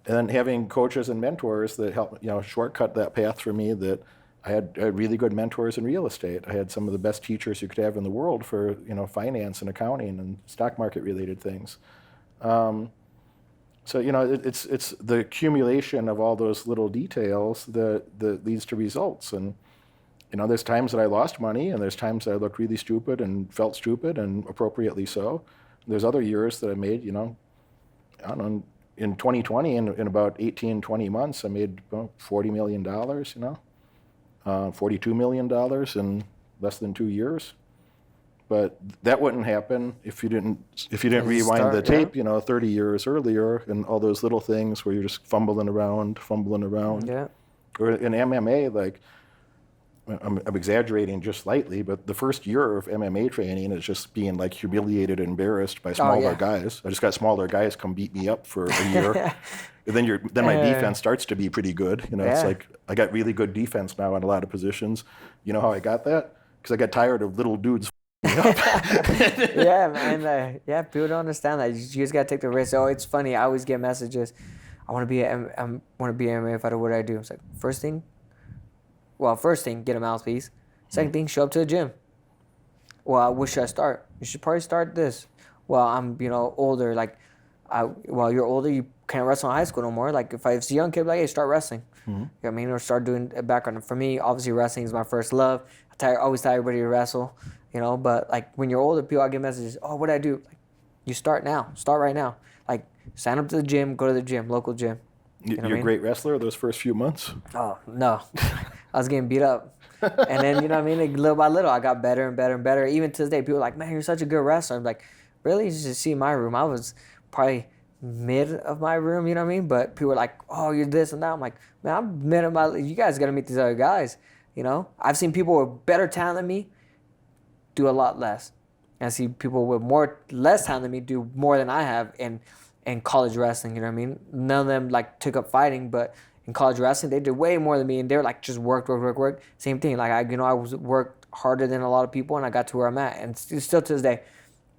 And then having coaches and mentors that helped, you know, shortcut that path for me. That I had really good mentors in real estate. I had some of the best teachers you could have in the world for, you know, finance and accounting and stock market related things. So, you know, it's the accumulation of all those little details that leads to results. And, you know, there's times that I lost money and there's times that I looked really stupid and felt stupid and appropriately so. There's other years that I made, you know, I don't know, in 2020, in about 18, 20 months, I made about $40 million, you know. $42 million in less than 2 years. But that wouldn't happen if you didn't rewind the tape, 30 years earlier, and all those little things where you're just fumbling around. Yeah. Or in MMA, like, I'm exaggerating just slightly, but the first year of MMA training is just being like humiliated and embarrassed by smaller guys. I just got smaller guys come beat me up for a year. And then my defense starts to be pretty good. It's like I got really good defense now in a lot of positions. You know how I got that? Because I got tired of little dudes Yeah, man. People don't understand that. You just gotta take the risk. Oh, it's funny. I always get messages. I want to be an MMA fighter. What do I do? It's like first thing, get a mouthpiece. Second thing, show up to the gym. Well, where should I start? You should probably start this. Well, I'm older. Like, you're older, you can't wrestle in high school no more. Like, if it's a young kid, like, hey, start wrestling. You know what I mean? Or start doing a background. For me, obviously, wrestling is my first love. I always tell everybody to wrestle. But like when you're older, people, I get messages. Oh, what do I do? Like, you start now. Start right now. Like, sign up to the gym. Go to the gym, local gym. You're a great wrestler those first few months. Oh no, I was getting beat up, and then like, little by little, I got better and better and better. Even to this day, people are like, "Man, you're such a good wrestler." I'm like, "Really? You should see my room. I was probably mid of my room." You know what I mean? But people are like, "Oh, you're this and that." I'm like, "Man, I'm mid of my. You guys got to meet these other guys." I've seen people with better talent than me do a lot less. And I see people with less talent than me do more than I have in college wrestling, you know what I mean? None of them like took up fighting, but in college wrestling they did way more than me, and they were like just work. Same thing. Like I worked harder than a lot of people, and I got to where I'm at. And still to this day,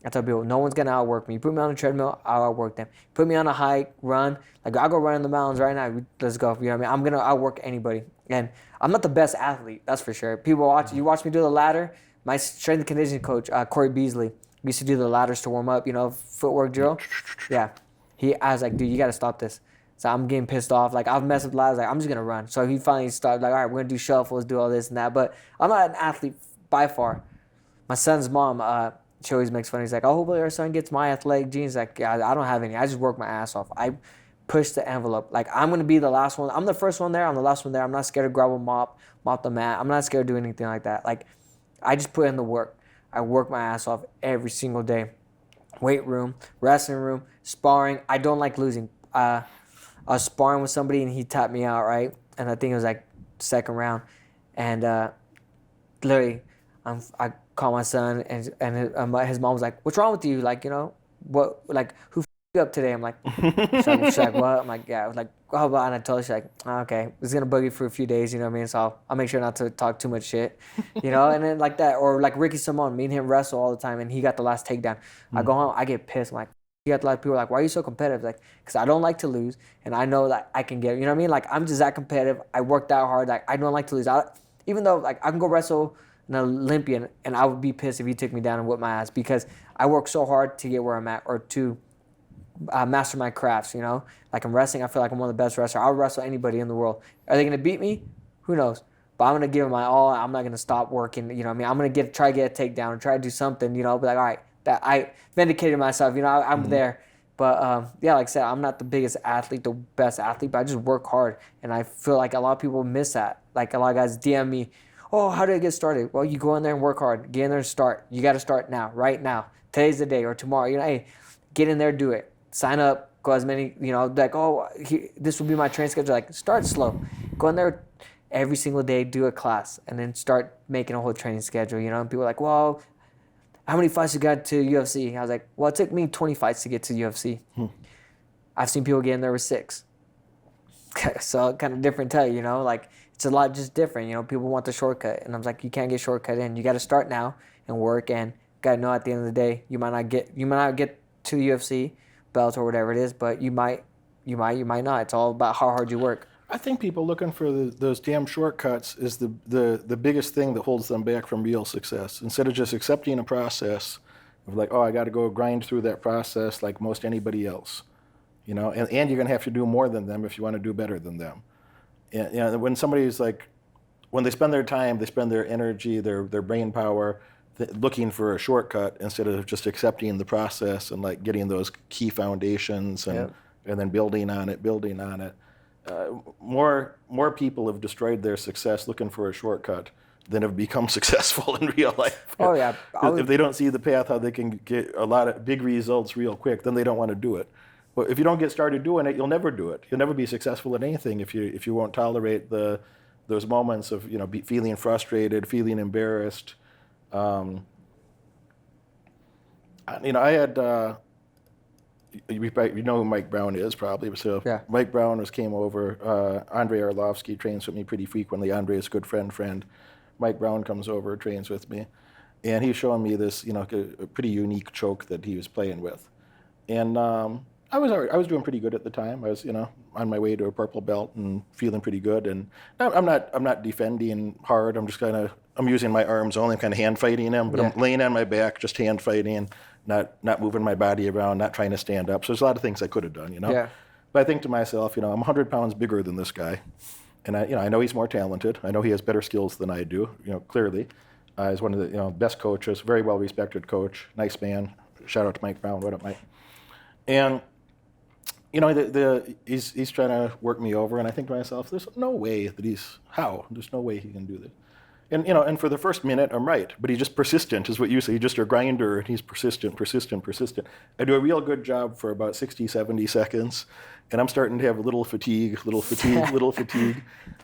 I tell people, no one's gonna outwork me. You put me on a treadmill, I'll outwork them. Put me on a hike, run, like I'll go run in the mountains right now. Let's go. You know what I mean? I'm gonna outwork anybody. And I'm not the best athlete, that's for sure. People watch me do the ladder. My strength and conditioning coach, Corey Beasley, used to do the ladders to warm up, footwork drill. Yeah. I was like, dude, you got to stop this. So I'm getting pissed off. Like, I've messed up the ladders. Like, I'm just going to run. So he finally started, like, all right, we're going to do shuffles, do all this and that. But I'm not an athlete by far. My son's mom, she always makes fun. He's like, oh, hopefully our son gets my athletic genes. Like, yeah, I don't have any. I just work my ass off. I push the envelope. Like, I'm going to be the last one. I'm the first one there. I'm the last one there. I'm not scared to grab a mop the mat. I'm not scared to do anything like that. Like, I just put in the work. I work my ass off every single day. Weight room, wrestling room, sparring. I don't like losing. I was sparring with somebody and he tapped me out, right? And I think it was like second round. And literally, I called my son and his mom was like, "What's wrong with you? Like, what? Like, who you up today?" I'm like, she's like, "What?" I'm like, "Yeah." I was like, "How about?" And I told her, she's like, "Oh, okay, it's gonna bug you for a few days, you know what I mean? So I'll make sure not to talk too much shit, And then like that, or like Ricky Simon, me and him wrestle all the time, and he got the last takedown. I go home, I get pissed. I'm like, you got a lot of people like, "Why are you so competitive?" Like, because I don't like to lose, and I know that I can get, you know what I mean? Like, I'm just that competitive. I work that hard. Like, I don't like to lose. Even though like I can go wrestle an Olympian, and I would be pissed if he took me down and whipped my ass, because I work so hard to get where I'm at, or to master my crafts, Like in wrestling, I feel like I'm one of the best wrestlers. I'll wrestle anybody in the world. Are they going to beat me? Who knows? But I'm going to give it my all. I'm not going to stop working, you know what I mean? I'm going to try to get a takedown and try to do something, be like, all right, that I vindicated myself, I'm there. But yeah, like I said, I'm not the biggest athlete, the best athlete, but I just work hard. And I feel like a lot of people miss that. Like a lot of guys DM me, "Oh, how do I get started?" Well, you go in there and work hard. Get in there and start. You got to start now, right now. Today's the day, or tomorrow. Hey, get in there, do it. Sign up, go as many, like, this will be my training schedule. Like, start slow. Go in there every single day, do a class, and then start making a whole training schedule, And people are like, well, how many fights you got to UFC? I was like, well, it took me 20 fights to get to UFC. I've seen people get in there with 6. So kind of different tell you, like, it's a lot just different. People want the shortcut, and I was like, you can't get shortcut in. You got to start now and work, and got to know at the end of the day, you might not get to the UFC belt or whatever it is, but you might not. It's all about how hard you work. I think people looking for those damn shortcuts is the biggest thing that holds them back from real success. Instead of just accepting a process of like, oh, I got to go grind through that process like most anybody else, and you're going to have to do more than them if you want to do better than them. And when somebody's like, when they spend their time, they spend their energy, their brain power looking for a shortcut instead of just accepting the process and like getting those key foundations and then building on it. more people have destroyed their success looking for a shortcut than have become successful in real life. Oh yeah. If they don't see the path how they can get a lot of big results real quick, then they don't want to do it. But if you don't get started doing it, you'll never do it. You'll never be successful at anything if you won't tolerate those moments of feeling frustrated, feeling embarrassed. I had. You know who Mike Brown is, probably. So yeah. Mike Brown came over. Andre Arlovsky trains with me pretty frequently. Andre is a good friend. Mike Brown comes over, trains with me, and he's showing me this, a pretty unique choke that he was playing with, and I was doing pretty good at the time. I was, on my way to a purple belt and feeling pretty good. And I'm not defending hard. I'm using my arms only. I'm kind of hand fighting him, but I'm laying on my back, just hand fighting. Not moving my body around, not trying to stand up. So there's a lot of things I could have done, Yeah. But I think to myself, I'm 100 pounds bigger than this guy, and I know he's more talented. I know he has better skills than I do, clearly. He's one of the best coaches, very well respected coach, nice man. Shout out to Mike Brown. What up, Mike? And he's trying to work me over, and I think to myself, there's no way that there's no way he can do this. And for the first minute, I'm right, but he's just persistent, is what you say. He's just a grinder, and he's persistent. I do a real good job for about 60, 70 seconds, and I'm starting to have a little fatigue.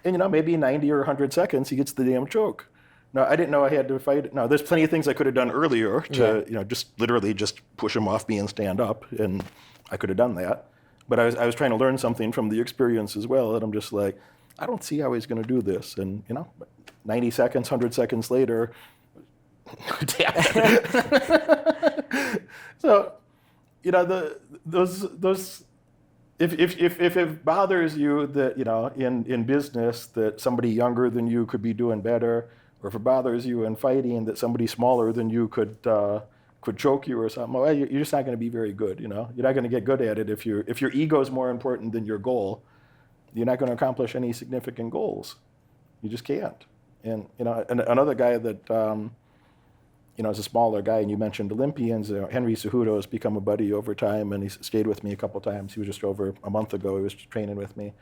And, maybe 90 or 100 seconds, he gets the damn choke. Now, I didn't know I had to fight it. Now, there's plenty of things I could have done earlier to, just literally just push him off me and stand up, and I could have done that. But I was trying to learn something from the experience as well, and I'm just like, I don't see how he's going to do this. And, 90 seconds, 100 seconds later, damn it. So, those if it bothers you that, in business that somebody younger than you could be doing better, or if it bothers you in fighting that somebody smaller than you could choke you or something, well, you're just not going to be very good, You're not going to get good at it if your ego is more important than your goal. You're not going to accomplish any significant goals. You just can't. And and another guy that is a smaller guy, and you mentioned Olympians. Henry Cejudo has become a buddy over time, and he's stayed with me a couple times. He was just over a month ago. He was training with me.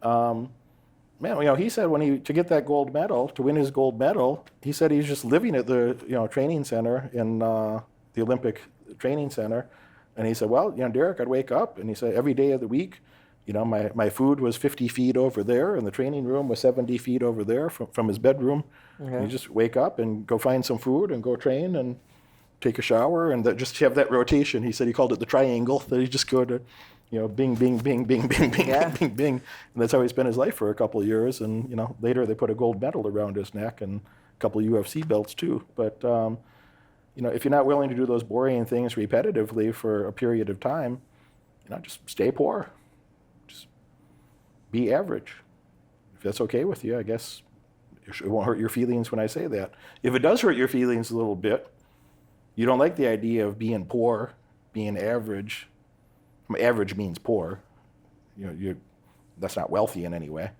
He said to get that gold medal, to win his gold medal, he said he's just living at the training center in the Olympic training center, and he said, well, Derek, I'd wake up, and he said every day of the week. My food was 50 feet over there, and the training room was 70 feet over there from his bedroom. Okay. You just wake up and go find some food and go train and take a shower and just have that rotation. He said he called it the triangle, that he just go to, bing, bing, bing, bing, bing, bing, bing, bing. And that's how he spent his life for a couple of years. And, later they put a gold medal around his neck and a couple of UFC belts too. But, if you're not willing to do those boring things repetitively for a period of time, just stay poor. Be average. If that's okay with you, I guess it won't hurt your feelings when I say that. If it does hurt your feelings a little bit, you don't like the idea of being poor, being average. Average means poor. That's not wealthy in any way.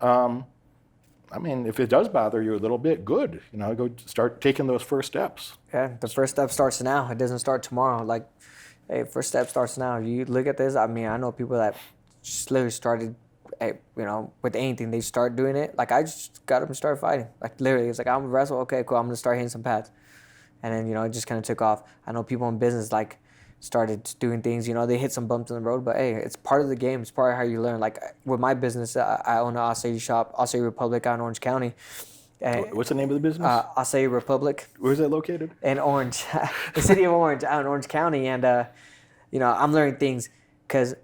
If it does bother you a little bit, good. Go start taking those first steps. Yeah, the first step starts now. It doesn't start tomorrow. Like, hey, first step starts now. You look at this. I know people that just literally started. With anything, they start doing it. Like, I just got them to start fighting. Like, literally, it's like, I'm gonna wrestle. Okay, cool. I'm gonna start hitting some pads, and then it just kind of took off. I know people in business started doing things. They hit some bumps in the road, but hey, it's part of the game. It's part of how you learn. Like with my business, I own an acai shop, Acai Republic, out in Orange County. What's the name of the business? Acai Republic. Where's that located? In Orange, the city of Orange, out in Orange County, and I'm learning things because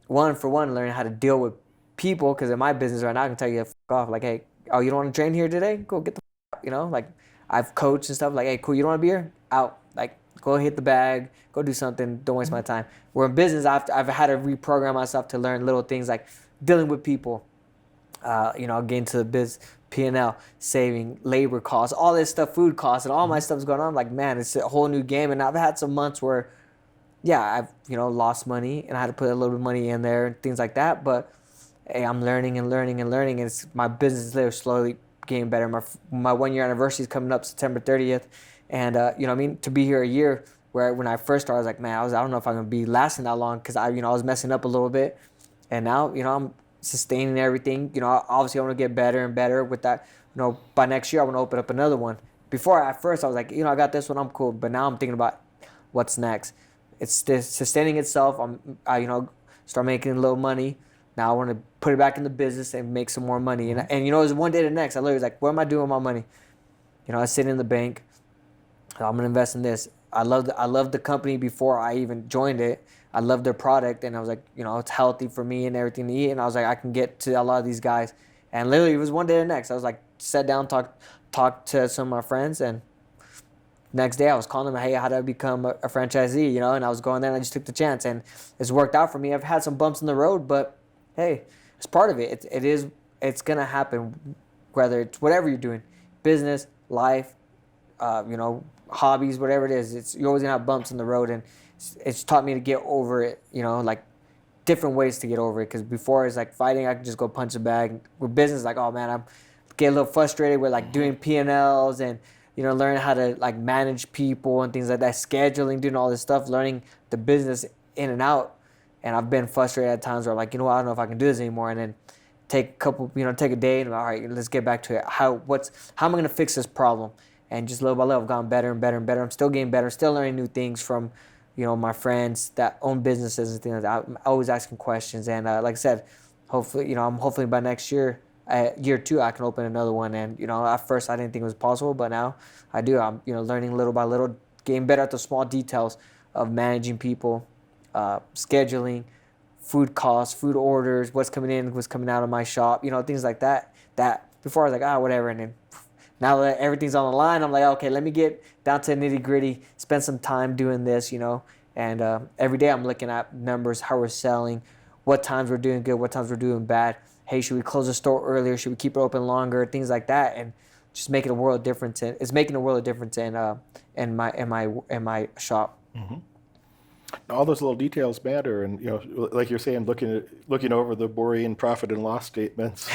learning how to deal with people, because in my business right now I can tell you to f*** off. Like, hey, you don't want to train here today? Go get the f*** out, Like, I've coached and stuff. Like, hey, cool, you don't want to be here? Out. Like, go hit the bag. Go do something. Don't waste my time. Where in business, I've had to reprogram myself to learn little things like dealing with people. Getting to the biz, P&L, saving, labor costs, all this stuff, food costs, and all my stuff's going on. I'm like, man, it's a whole new game. And I've had some months where, I've lost money and I had to put a little bit of money in there and things like that. But hey, I'm learning and learning and learning, and my business is literally slowly getting better. My 1 year anniversary is coming up September 30th, and to be here a year, where when I first started, I was like, man, I don't know if I'm gonna be lasting that long, because I was messing up a little bit, and now sustaining everything. You know, obviously I want to get better and better with that. You know, by next year I want to open up another one. Before, at first I was like, you know, I got this one, I'm cool. But now I'm thinking about what's next. It's sustaining itself. I you know, start making a little money. Now I want to put it back in the business and make some more money. And you know, it was one day to the next. I literally was like, what am I doing with my money? You know, I sit in the bank. I'm gonna invest in this. I loved the company before I even joined it. I loved their product, and I was like, you know, it's healthy for me and everything to eat. And I was like, I can get to a lot of these guys. And literally, it was one day to the next. I was like, sat down, talked to some of my friends, and next day I was calling them, hey, how do I become a franchisee? You know, and I was going there, and I just took the chance, and it's worked out for me. I've had some bumps in the road, but hey, it's part of it. It's gonna happen, whether it's whatever you're doing, business, life, you know, hobbies, whatever it is. You're always gonna have bumps in the road, and it's taught me to get over it. You know, like different ways to get over it. Because before it's like fighting, I could just go punch a bag. With business, like, oh man, I'm getting a little frustrated with like doing P&Ls and, you know, learning how to like manage people and things like that, scheduling, doing all this stuff, learning the business in and out. And I've been frustrated at times where I'm like, you know what, I don't know if I can do this anymore. And then take a day and all right, let's get back to it. How am I gonna fix this problem? And just little by little, I've gotten better and better and better. I'm still getting better, still learning new things from, you know, my friends that own businesses and things like that. I'm always asking questions. And like I said, hopefully, you know, hopefully by next year, year 2, I can open another one. And, you know, at first I didn't think it was possible, but now I do. I'm, you know, learning little by little, getting better at the small details of managing people, scheduling, food costs, food orders, what's coming in, what's coming out of my shop, you know, things like that. That before I was like, whatever. And then now that everything's on the line, I'm like, okay, let me get down to the nitty gritty, spend some time doing this, you know. And every day I'm looking at numbers, how we're selling, what times we're doing good, what times we're doing bad. Hey, should we close the store earlier? Should we keep it open longer? Things like that, and just making a world of difference. It's making a world of difference in my shop. Mm-hmm. All those little details matter, and, you know, like you're saying, looking over the boring profit and loss statements.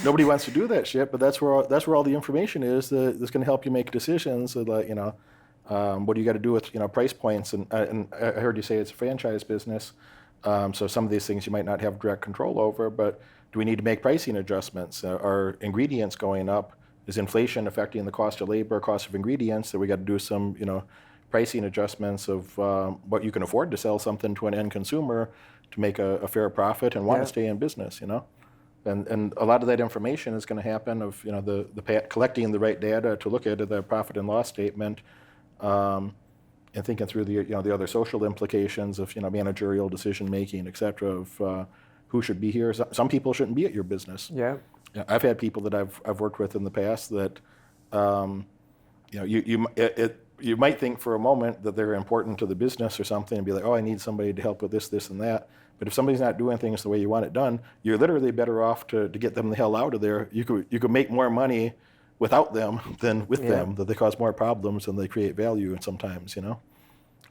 Nobody wants to do that shit, but that's where all the information is that's going to help you make decisions. So like, you know, what do you got to do with, you know, price points? And I heard you say it's a franchise business, so some of these things you might not have direct control over. But do we need to make pricing adjustments? Are ingredients going up? Is inflation affecting the cost of labor, cost of ingredients? That we got to do some, you know, pricing adjustments of what you can afford to sell something to an end consumer to make a fair profit and want to stay in business, you know. And a lot of that information is going to happen of, you know, the collecting the right data to look at the profit and loss statement, and thinking through the, you know, the other social implications of, you know, managerial decision making, et cetera, of who should be here. Some people shouldn't be at your business. Yeah. You know, I've had people that I've worked with in the past that, you know, you might think for a moment that they're important to the business or something and be like, oh, I need somebody to help with this, this, and that. But if somebody's not doing things the way you want it done, you're literally better off to get them the hell out of there. You could make more money without them than with them, that they cause more problems than they create value sometimes, you know.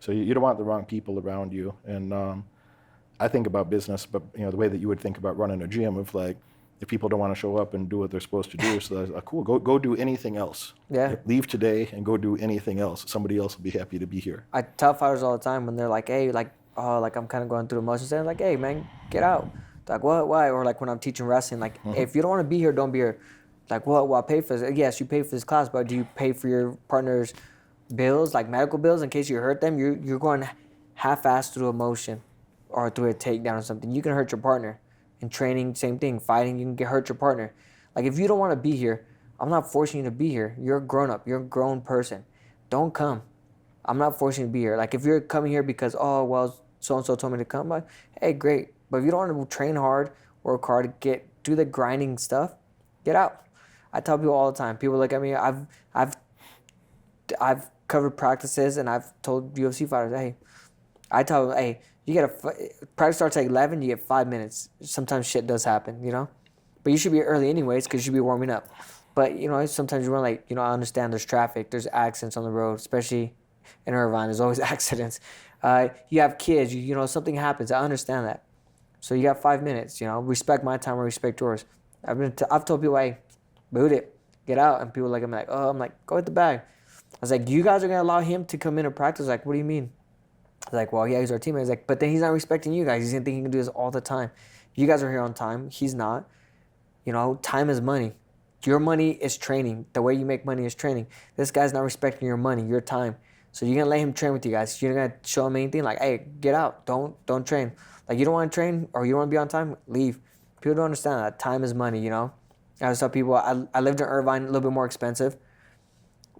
So you don't want the wrong people around you. And I think about business, but, you know, the way that you would think about running a gym of like, if people don't want to show up and do what they're supposed to do, so that's cool. Go do anything else. Yeah. Leave today and go do anything else. Somebody else will be happy to be here. I tell fighters all the time when they're like, hey, like, oh, like I'm kind of going through the motions, and I'm like, hey, man, get out. They're like, what? Why? Or like when I'm teaching wrestling, like, hey, if you don't want to be here, don't be here. Like, well, I pay for this. Yes, you pay for this class, but do you pay for your partner's bills, like medical bills, in case you hurt them? You're going half-assed through a motion or through a takedown or something. You can hurt your partner. In training, same thing. Fighting, you can hurt your partner. Like, if you don't want to be here, I'm not forcing you to be here. You're a grown-up. You're a grown person. Don't come. I'm not forcing you to be here. Like, if you're coming here because, oh, well, so-and-so told me to come, like, hey, great. But if you don't want to train hard, work hard, do the grinding stuff, get out. I tell people all the time. People look at me. I've covered practices, and I've told UFC fighters, hey, I tell them, hey, practice starts at 11, you get 5 minutes. Sometimes shit does happen, you know? But you should be early anyways because you should be warming up. But, you know, sometimes you run like, you know, I understand there's traffic, there's accidents on the road, especially in Irvine, there's always accidents. You have kids, you know, something happens. I understand that. So you got 5 minutes, you know, respect my time or respect yours. I've told people, hey, boot it, get out. And people I'm like, go hit the bag. I was like, you guys are going to allow him to come in and practice? Like, what do you mean? Like, well, yeah, he's our teammate. He's like, but then he's not respecting you guys. He's going to think he can do this all the time. You guys are here on time. He's not. You know, time is money. Your money is training. The way you make money is training. This guy's not respecting your money, your time. So you're gonna let him train with you guys. You're gonna show him anything like, hey, get out. Don't train. Like, you don't want to train or you don't want to be on time, leave. People don't understand that time is money. You know. I always tell people I lived in Irvine, a little bit more expensive.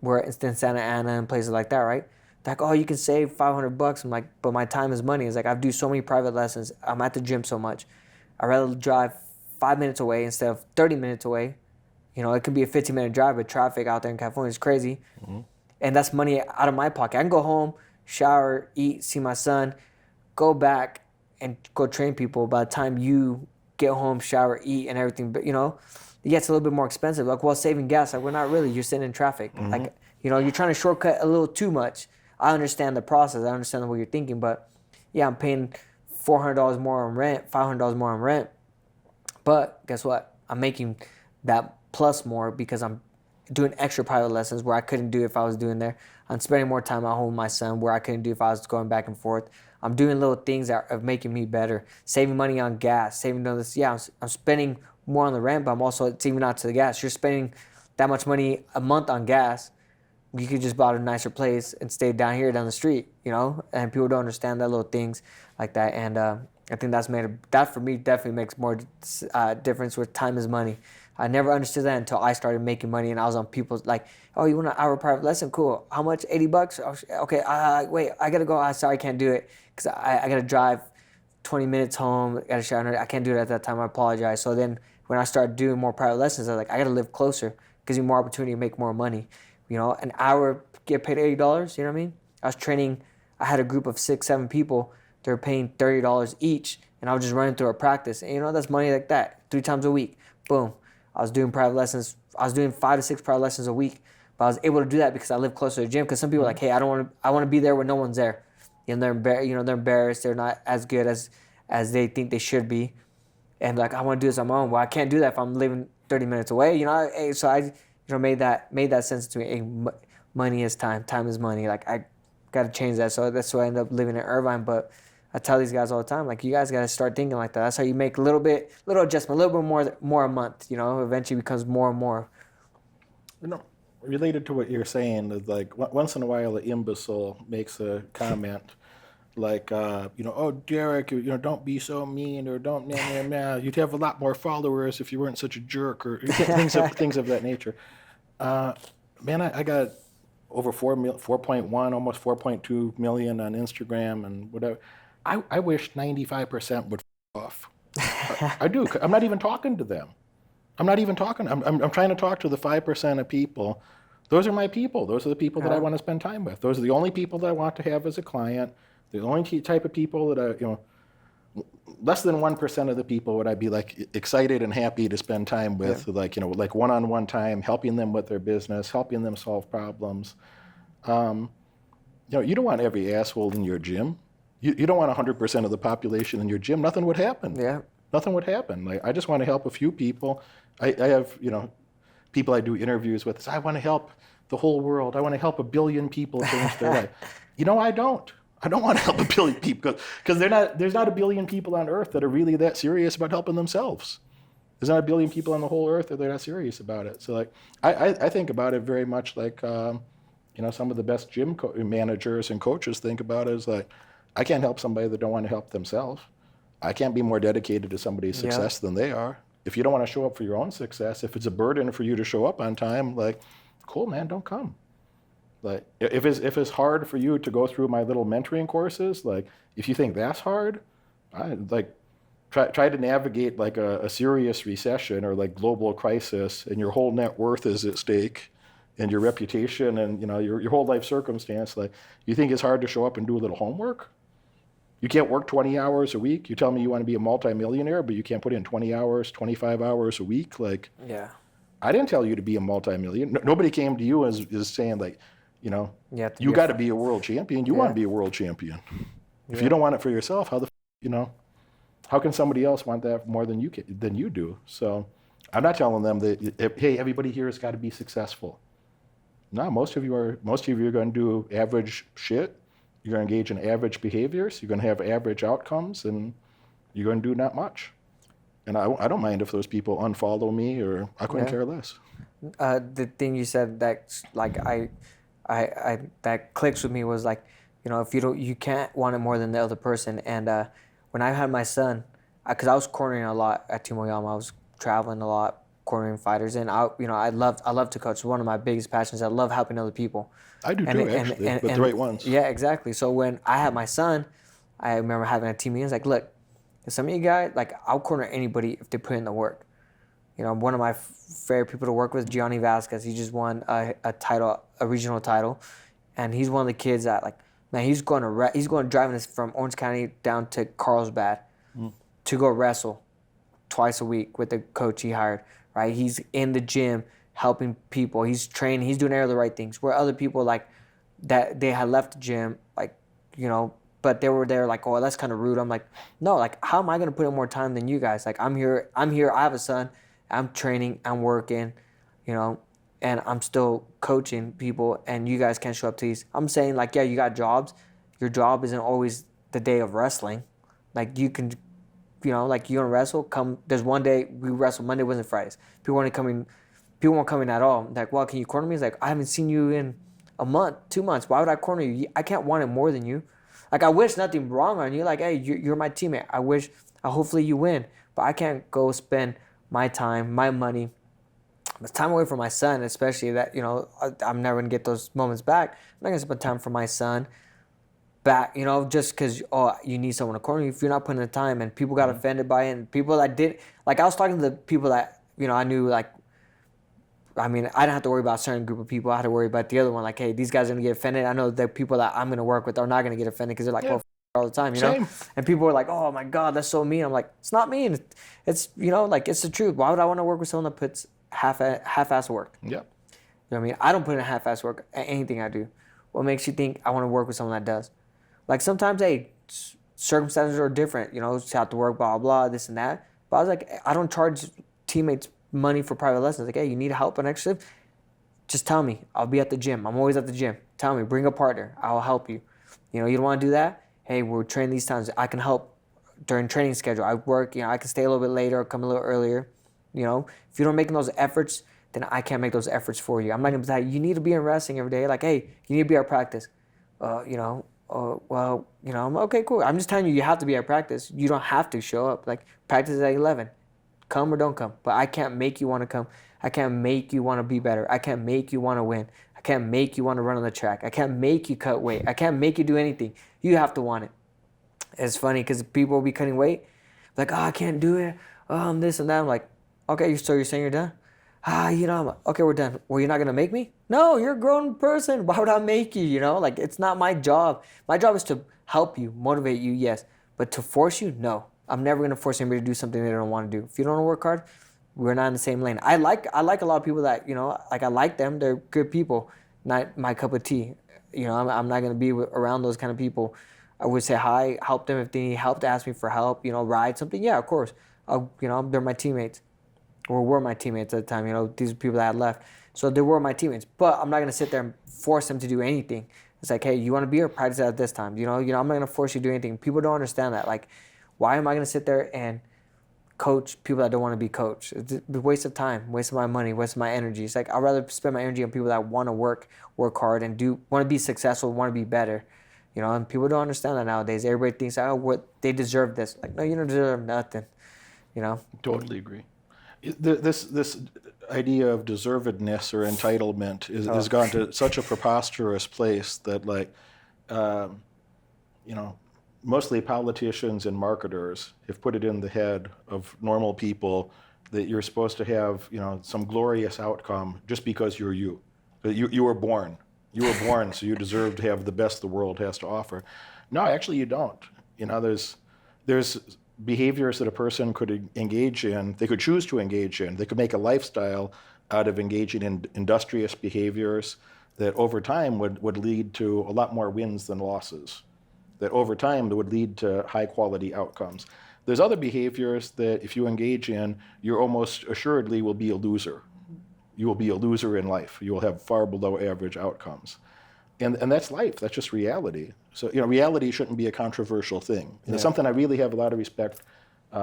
We're in Santa Ana and places like that, right? They're like, oh, you can save $500. I'm like, but my time is money. It's like I do so many private lessons. I'm at the gym so much. I'd rather drive 5 minutes away instead of 30 minutes away. You know, it could be a 15-minute drive, but traffic out there in California is crazy. Mm-hmm. And that's money out of my pocket. I can go home, shower, eat, see my son, go back and go train people. By the time you get home, shower, eat, and everything, but you know, it gets a little bit more expensive. Like, well, saving gas, like, we're not really. You're sitting in traffic. Mm-hmm. Like, you know, you're trying to shortcut a little too much. I understand the process. I understand what you're thinking, but yeah, I'm paying $400 more on rent, $500 more on rent. But guess what? I'm making that plus more because I'm doing extra private lessons where I couldn't do if I was doing there. I'm spending more time at home with my son where I couldn't do if I was going back and forth. I'm doing little things that are making me better. Saving money on gas, saving on this. Yeah, I'm spending more on the rent, but I'm also, it's even not to the gas. You're spending that much money a month on gas. You could just bought a nicer place and stay down here down the street, you know? And people don't understand that little things like that. And I think that for me definitely makes more difference with time is money. I never understood that until I started making money and I was on people's like, oh, you want an hour private lesson? Cool. How much? $80? Oh, okay. Wait, I got to go. Sorry, I can't do it because I got to drive 20 minutes home. I got to shower. I can't do it at that time. I apologize. So then when I started doing more private lessons, I was like, I got to live closer. Gives me more opportunity to make more money. You know, an hour, get paid $80, you know what I mean? I was training, I had a group of 6-7 people. They were paying $30 each, and I was just running through a practice. And you know, that's money like that, 3 times a week. Boom. I was doing private lessons. I was doing 5 to 6 private lessons a week. But I was able to do that because I live closer to the gym. Because some people are like, hey, I want to be there when no one's there. And they're embarrassed. They're not as good as they think they should be. And like, I want to do this on my own. Well, I can't do that if I'm living 30 minutes away. You know, so I made that sense to me. Hey, money is time. Time is money. Like, I got to change that. So that's why I ended up living in Irvine. But I tell these guys all the time, like, you guys got to start thinking like that. That's how you make little adjustment, a little bit more a month. You know, eventually becomes more and more. You know, related to what you're saying, is like once in a while, an imbecile makes a comment. Like, oh, Derek, don't be so mean, or don't, you'd have a lot more followers if you weren't such a jerk, or things of that nature. Man, I got over 4.1, almost 4.2 million on Instagram and whatever. I wish 95% would off. I do. I'm not even talking to them. I'm trying to talk to the 5% of people. Those are my people. Those are the people that I want to spend time with. Those are the only people that I want to have as a client. The only type of people that less than 1% of the people would I be like excited and happy to spend time with, like one-on-one time, helping them with their business, helping them solve problems. You don't want every asshole in your gym. You don't want 100% of the population in your gym. Nothing would happen. Yeah. Nothing would happen. Like, I just want to help a few people. I have, people I do interviews with. I want to help the whole world. I want to help 1 billion people change their life. I don't. I don't want to help 1 billion people because there's not 1 billion people on earth that are really that serious about helping themselves. There's not 1 billion people on the whole earth that they're not serious about it. So like, I think about it very much like, some of the best gym managers and coaches think about it as like, I can't help somebody that don't want to help themselves. I can't be more dedicated to somebody's success than they are. If you don't want to show up for your own success, if it's a burden for you to show up on time, like, cool, man, don't come. Like, if it's hard for you to go through my little mentoring courses, like, if you think that's hard, try to navigate like a serious recession or like global crisis, and your whole net worth is at stake, and your reputation and your whole life circumstance. Like, you think it's hard to show up and do a little homework? You can't work 20 hours a week. You tell me you want to be a multimillionaire, but you can't put in 20 hours, 25 hours a week. Like, I didn't tell you to be a multimillionaire. Nobody came to you as saying like, you got to be a world champion. You want to be a world champion. If you don't want it for yourself, how can somebody else want that more than you do? So I'm not telling them that, hey, everybody here has got to be successful. No, most of you are going to do average shit. You're going to engage in average behaviors. You're going to have average outcomes, and you're going to do not much. And I don't mind if those people unfollow me, or I couldn't care less. The thing you said that like I that clicks with me was like, you know, if you can't want it more than the other person. And when I had my son, because I was cornering a lot at Team Oyama, I was traveling a lot, cornering fighters, and I love to coach. It's one of my biggest passions. I love helping other people. I do too, actually, but the right ones. Yeah, exactly. So when I had my son, I remember having a team meeting. It's like, look, some of you guys, like, I'll corner anybody if they put in the work. You know, one of my favorite people to work with, Gianni Vasquez. He just won a regional title, and he's one of the kids that, like, man, he's going driving us from Orange County down to Carlsbad to go wrestle twice a week with the coach he hired. Right, he's in the gym helping people. He's training. He's doing all the right things. Where other people like that, they had left the gym, like, you know. But they were there like, oh, that's kind of rude. I'm like, no, like, how am I going to put in more time than you guys? Like, I'm here, I have a son, I'm training, I'm working, you know, and I'm still coaching people, and you guys can't show up to these. I'm saying, like, yeah, you got jobs. Your job isn't always the day of wrestling. Like, you can, you know, like, you want to wrestle, there's one day we wrestle Monday, Wednesday, Fridays. People weren't coming at all. Like, well, can you corner me? It's like, I haven't seen you in a month, 2 months. Why would I corner you? I can't want it more than you. Like, I wish nothing wrong on you. Like, hey, you're my teammate. Hopefully you win. But I can't go spend my time, my money, the time away from my son, especially that, you know, I'm never going to get those moments back. I'm not going to spend time for my son back, you know, just because, you need someone to corner you. If you're not putting the time, and people got offended by it, and people that did, like, I was talking to the people that, you know, I knew, like, I mean, I didn't have to worry about a certain group of people. I had to worry about the other one. Like, hey, these guys are going to get offended. I know the people that I'm going to work with are not going to get offended because they're like, well, all the time, you know? And people were like, oh, my God, that's so mean. I'm like, it's not mean. It's, you know, like, it's the truth. Why would I want to work with someone that puts half-ass work? Yeah. You know what I mean? I don't put in half-ass work at anything I do. What makes you think I want to work with someone that does? Like, sometimes, hey, circumstances are different. You know, you have to work, blah, blah, this and that. But I was like, I don't charge teammates money for private lessons. Like, hey, you need help on next shift? Just tell me. I'll be at the gym. I'm always at the gym. Tell me. Bring a partner. I'll help you. You know, you don't want to do that? Hey, we're training these times. I can help during training schedule. I work, you know, I can stay a little bit later or come a little earlier. You know, if you don't make those efforts, then I can't make those efforts for you. I'm not going to be like, you need to be in wrestling every day. Like, hey, you need to be at practice. You know, well, you know, I'm okay, cool. I'm just telling you, you have to be at practice. You don't have to show up. Like, practice is at 11. Come or don't come. But I can't make you want to come. I can't make you want to be better. I can't make you want to win. I can't make you want to run on the track. I can't make you cut weight. I can't make you do anything. You have to want it. It's funny because people will be cutting weight. Like, oh, I can't do it. Oh, I'm this and that. I'm like, okay, so you're saying you're done? You know, I'm like, okay, we're done. Well, you're not going to make me? No, you're a grown person. Why would I make you, you know? Like, it's not my job. My job is to help you, motivate you, yes. But to force you, no. I'm never going to force anybody to do something they don't want to do. If you don't want to work hard, we're not in the same lane. I like a lot of people that, you know, like, I like them. They're good people. Not my cup of tea. You know, I'm not going to be around those kind of people. I would say hi, help them if they need help, to ask me for help, you know, ride something. Yeah, of course. You know, they're my teammates. Or were my teammates at the time. You know, these are people that had left. So they were my teammates. But I'm not going to sit there and force them to do anything. It's like, hey, you want to be here? Practice at this time. You know, I'm not going to force you to do anything. People don't understand that. Like, why am I going to sit there and coach people that don't want to be coached? It's a waste of time, waste of my money, waste of my energy. It's like, I'd rather spend my energy on people that want to work hard and want to be successful, want to be better. You know, and people don't understand that nowadays. Everybody thinks, oh, they deserve this. Like, no, you don't deserve nothing. You know? Totally agree. This idea of deservedness or entitlement has gone to such a preposterous place that, like, you know, mostly politicians and marketers have put it in the head of normal people that you're supposed to have, you know, some glorious outcome just because you're you. You were born. You were born, so you deserve to have the best the world has to offer. No, actually you don't. You know, there's behaviors that a person could engage in, they could choose to engage in. They could make a lifestyle out of engaging in industrious behaviors that over time would lead to a lot more wins than losses. That over time that would lead to high quality outcomes. There's other behaviors that if you engage in, you almost assuredly will be a loser. You will be a loser in life. You will have far below average outcomes. And that's life, that's just reality. So, you know, reality shouldn't be a controversial thing. And it's something I really have a lot of respect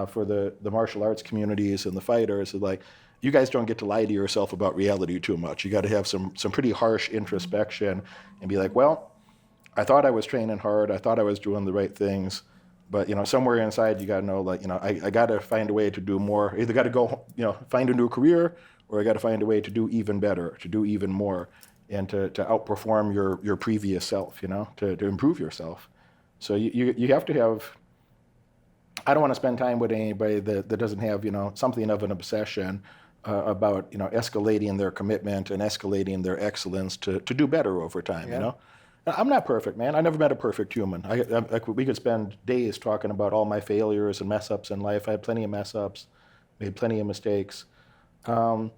for the martial arts communities and the fighters is like, you guys don't get to lie to yourself about reality too much. You got to have some pretty harsh introspection and be like, well, I thought I was training hard. I thought I was doing the right things. But, somewhere inside you got to know, like, I got to find a way to do more. Either got to go, find a new career, or I got to find a way to do even better, to do even more, and to outperform your previous self, to improve yourself. So you have to have, I don't want to spend time with anybody that doesn't have, something of an obsession about, escalating their commitment and escalating their excellence to do better over time, I'm not perfect, man. I never met a perfect human. We could spend days talking about all my failures and mess ups in life. I had plenty of mess ups, made plenty of mistakes. I'm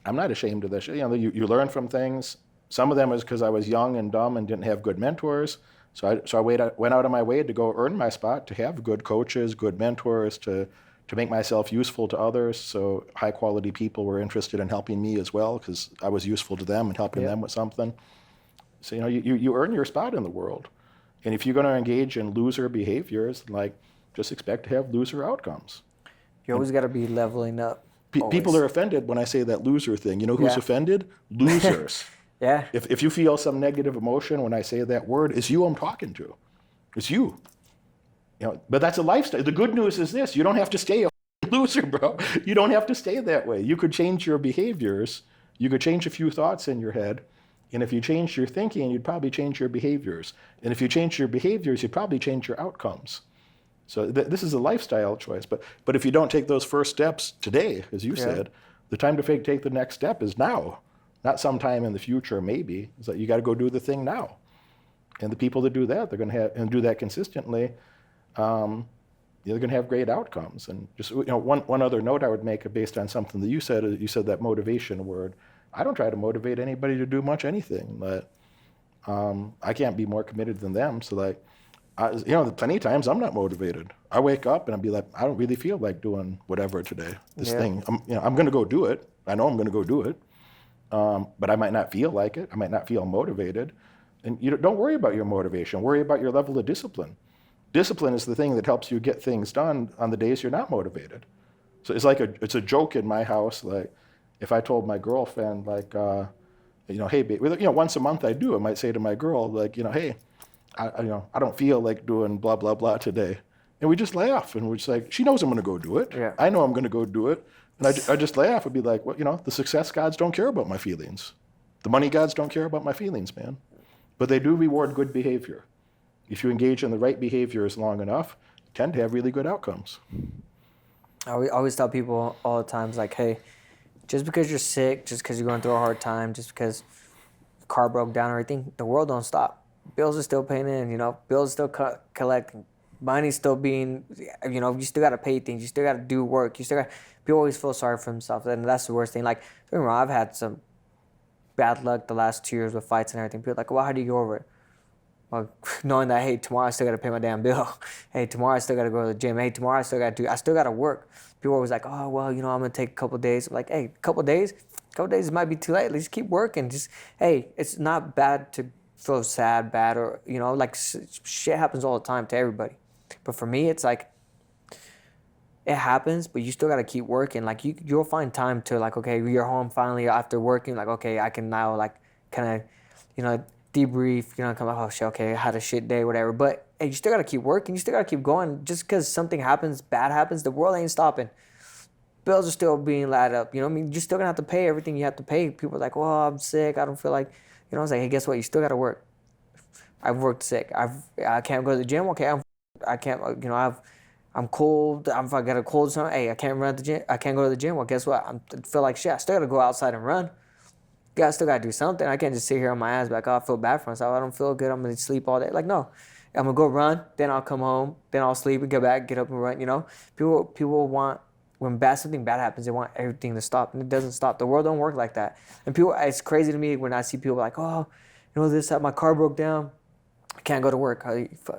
not ashamed of this. You learn from things. Some of them is because I was young and dumb and didn't have good mentors. So I went out of my way to go earn my spot, to have good coaches, good mentors, to make myself useful to others. So high quality people were interested in helping me as well because I was useful to them and helping them with something. So you earn your spot in the world. And if you're going to engage in loser behaviors, like, just expect to have loser outcomes. You always got to be leveling up. People are offended when I say that loser thing. You know who's offended? Losers. Yeah. If you feel some negative emotion when I say that word, it's you I'm talking to. It's you. But that's a lifestyle. The good news is this: you don't have to stay a loser, bro. You don't have to stay that way. You could change your behaviors. You could change a few thoughts in your head. And if you change your thinking, you'd probably change your behaviors. And if you change your behaviors, you'd probably change your outcomes. So this is a lifestyle choice. But if you don't take those first steps today, as you said, the time to take the next step is now, not sometime in the future, maybe. It's like you got to go do the thing now. And the people that do that, they're going to have, and do that consistently, they're going to have great outcomes. And just one other note I would make based on something that you said that motivation word. I don't try to motivate anybody to do much anything. But I can't be more committed than them. So plenty of times I'm not motivated. I wake up and I'll be like, I don't really feel like doing whatever today. This thing, I'm going to go do it. I know I'm going to go do it. But I might not feel like it. I might not feel motivated. And don't worry about your motivation. Worry about your level of discipline. Discipline is the thing that helps you get things done on the days you're not motivated. So it's a joke in my house. Like, if I told my girlfriend, like, hey, babe, once a month I do. I might say to my girl, like, hey, I don't feel like doing blah blah blah today, and we just laugh, and we're just like, she knows I'm going to go do it. Yeah. I know I'm going to go do it, and I just laugh and be like, well, the success gods don't care about my feelings, the money gods don't care about my feelings, man, but they do reward good behavior. If you engage in the right behaviors long enough, you tend to have really good outcomes. I always tell people all the time, like, hey, just because you're sick, just because you're going through a hard time, just because the car broke down or everything, the world don't stop. Bills are still paying in, bills are still collecting. Money's still being, you still got to pay things. You still got to do work. People always feel sorry for themselves. And that's the worst thing. Like, don't get me wrong, I've had some bad luck the last 2 years with fights and everything. People are like, well, how do you go over it? Well, knowing that, hey, tomorrow I still got to pay my damn bill. Hey, tomorrow I still got to go to the gym. Hey, tomorrow I still got to work. People are always like, oh, well, I'm going to take a couple of days. I'm like, hey, a couple of days might be too late. Let's keep working. Just, hey, it's not bad to feel sad, bad, or, like, shit happens all the time to everybody. But for me, it's like, it happens, but you still got to keep working. Like, you'll find time to, like, okay, you're home finally after working. Like, okay, I can now, like, kind of, debrief, come like, oh, shit, okay, I had a shit day, whatever. But, hey, you still got to keep working. You still got to keep going. Just because something happens, bad happens, the world ain't stopping. Bills are still being laid up. You're still going to have to pay everything you have to pay. People are like, well, I'm sick. I don't feel like, I was like, hey, guess what? You still got to work. I've worked sick. I can't go to the gym. Okay, I can't, I'm cold. If I got a cold or something, hey, I can't run at the gym. I can't go to the gym. Well, guess what? I feel like shit. I still got to go outside and run. I still got to do something. I can't just sit here on my ass like, oh, I feel bad for myself. I don't feel good. I'm going to sleep all day. Like, no. I'm going to go run. Then I'll come home. Then I'll sleep and get back, get up and run, People want, when something bad happens, they want everything to stop. And it doesn't stop. The world don't work like that. And it's crazy to me when I see people like, oh, my car broke down. I can't go to work.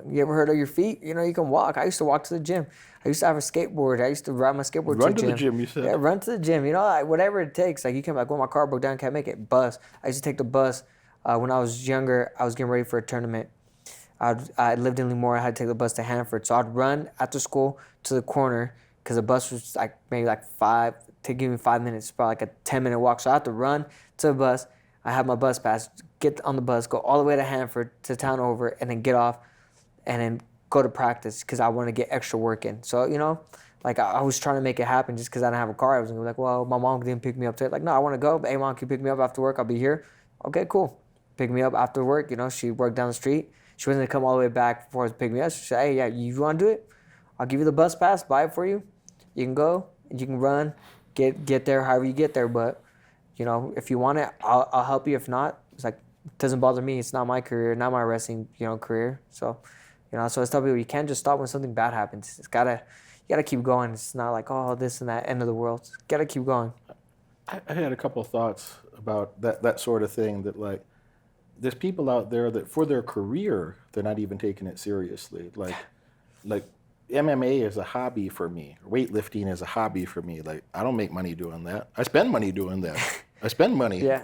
You ever heard of your feet? You can walk. I used to walk to the gym. I used to have a skateboard. I used to ride my skateboard to the gym. You said. Yeah, run to the gym. Whatever it takes. Like, you can like, well, my car broke down. Can't make it. Bus. I used to take the bus. When I was younger, I was getting ready for a tournament. I lived in Lemoore. I had to take the bus to Hanford. So I'd run after school to the corner, because the bus was like maybe like 5 minutes, probably like a 10-minute walk. So I had to run to the bus. I have my bus pass, get on the bus, go all the way to Hanford to town over, and then get off, and then go to practice because I want to get extra work in. So, you know, like I was trying to make it happen just because I didn't have a car. I was gonna be like, well, my mom didn't pick me up today. Like, no, I want to go. But, hey, mom, can you pick me up after work? I'll be here. Okay, cool. Pick me up after work. You know, she worked down the street. She wasn't gonna come all the way back before to pick me up. She said, hey, yeah, you want to do it? I'll give you the bus pass, buy it for you. You can go and you can run, get there however you get there. But, you know, if you want it, I'll help you. If not, it's like, it doesn't bother me. It's not my career, not my wrestling, you know, career. So, you know, so I tell people you can't just stop when something bad happens. You gotta keep going. It's not like, oh, this and that, end of the world. You gotta keep going. I had a couple of thoughts about that sort of thing, that like, there's people out there that for their career, they're not even taking it seriously. Like MMA is a hobby for me. Weightlifting is a hobby for me. Like, I don't make money doing that. I spend money doing that. I spend money. Yeah.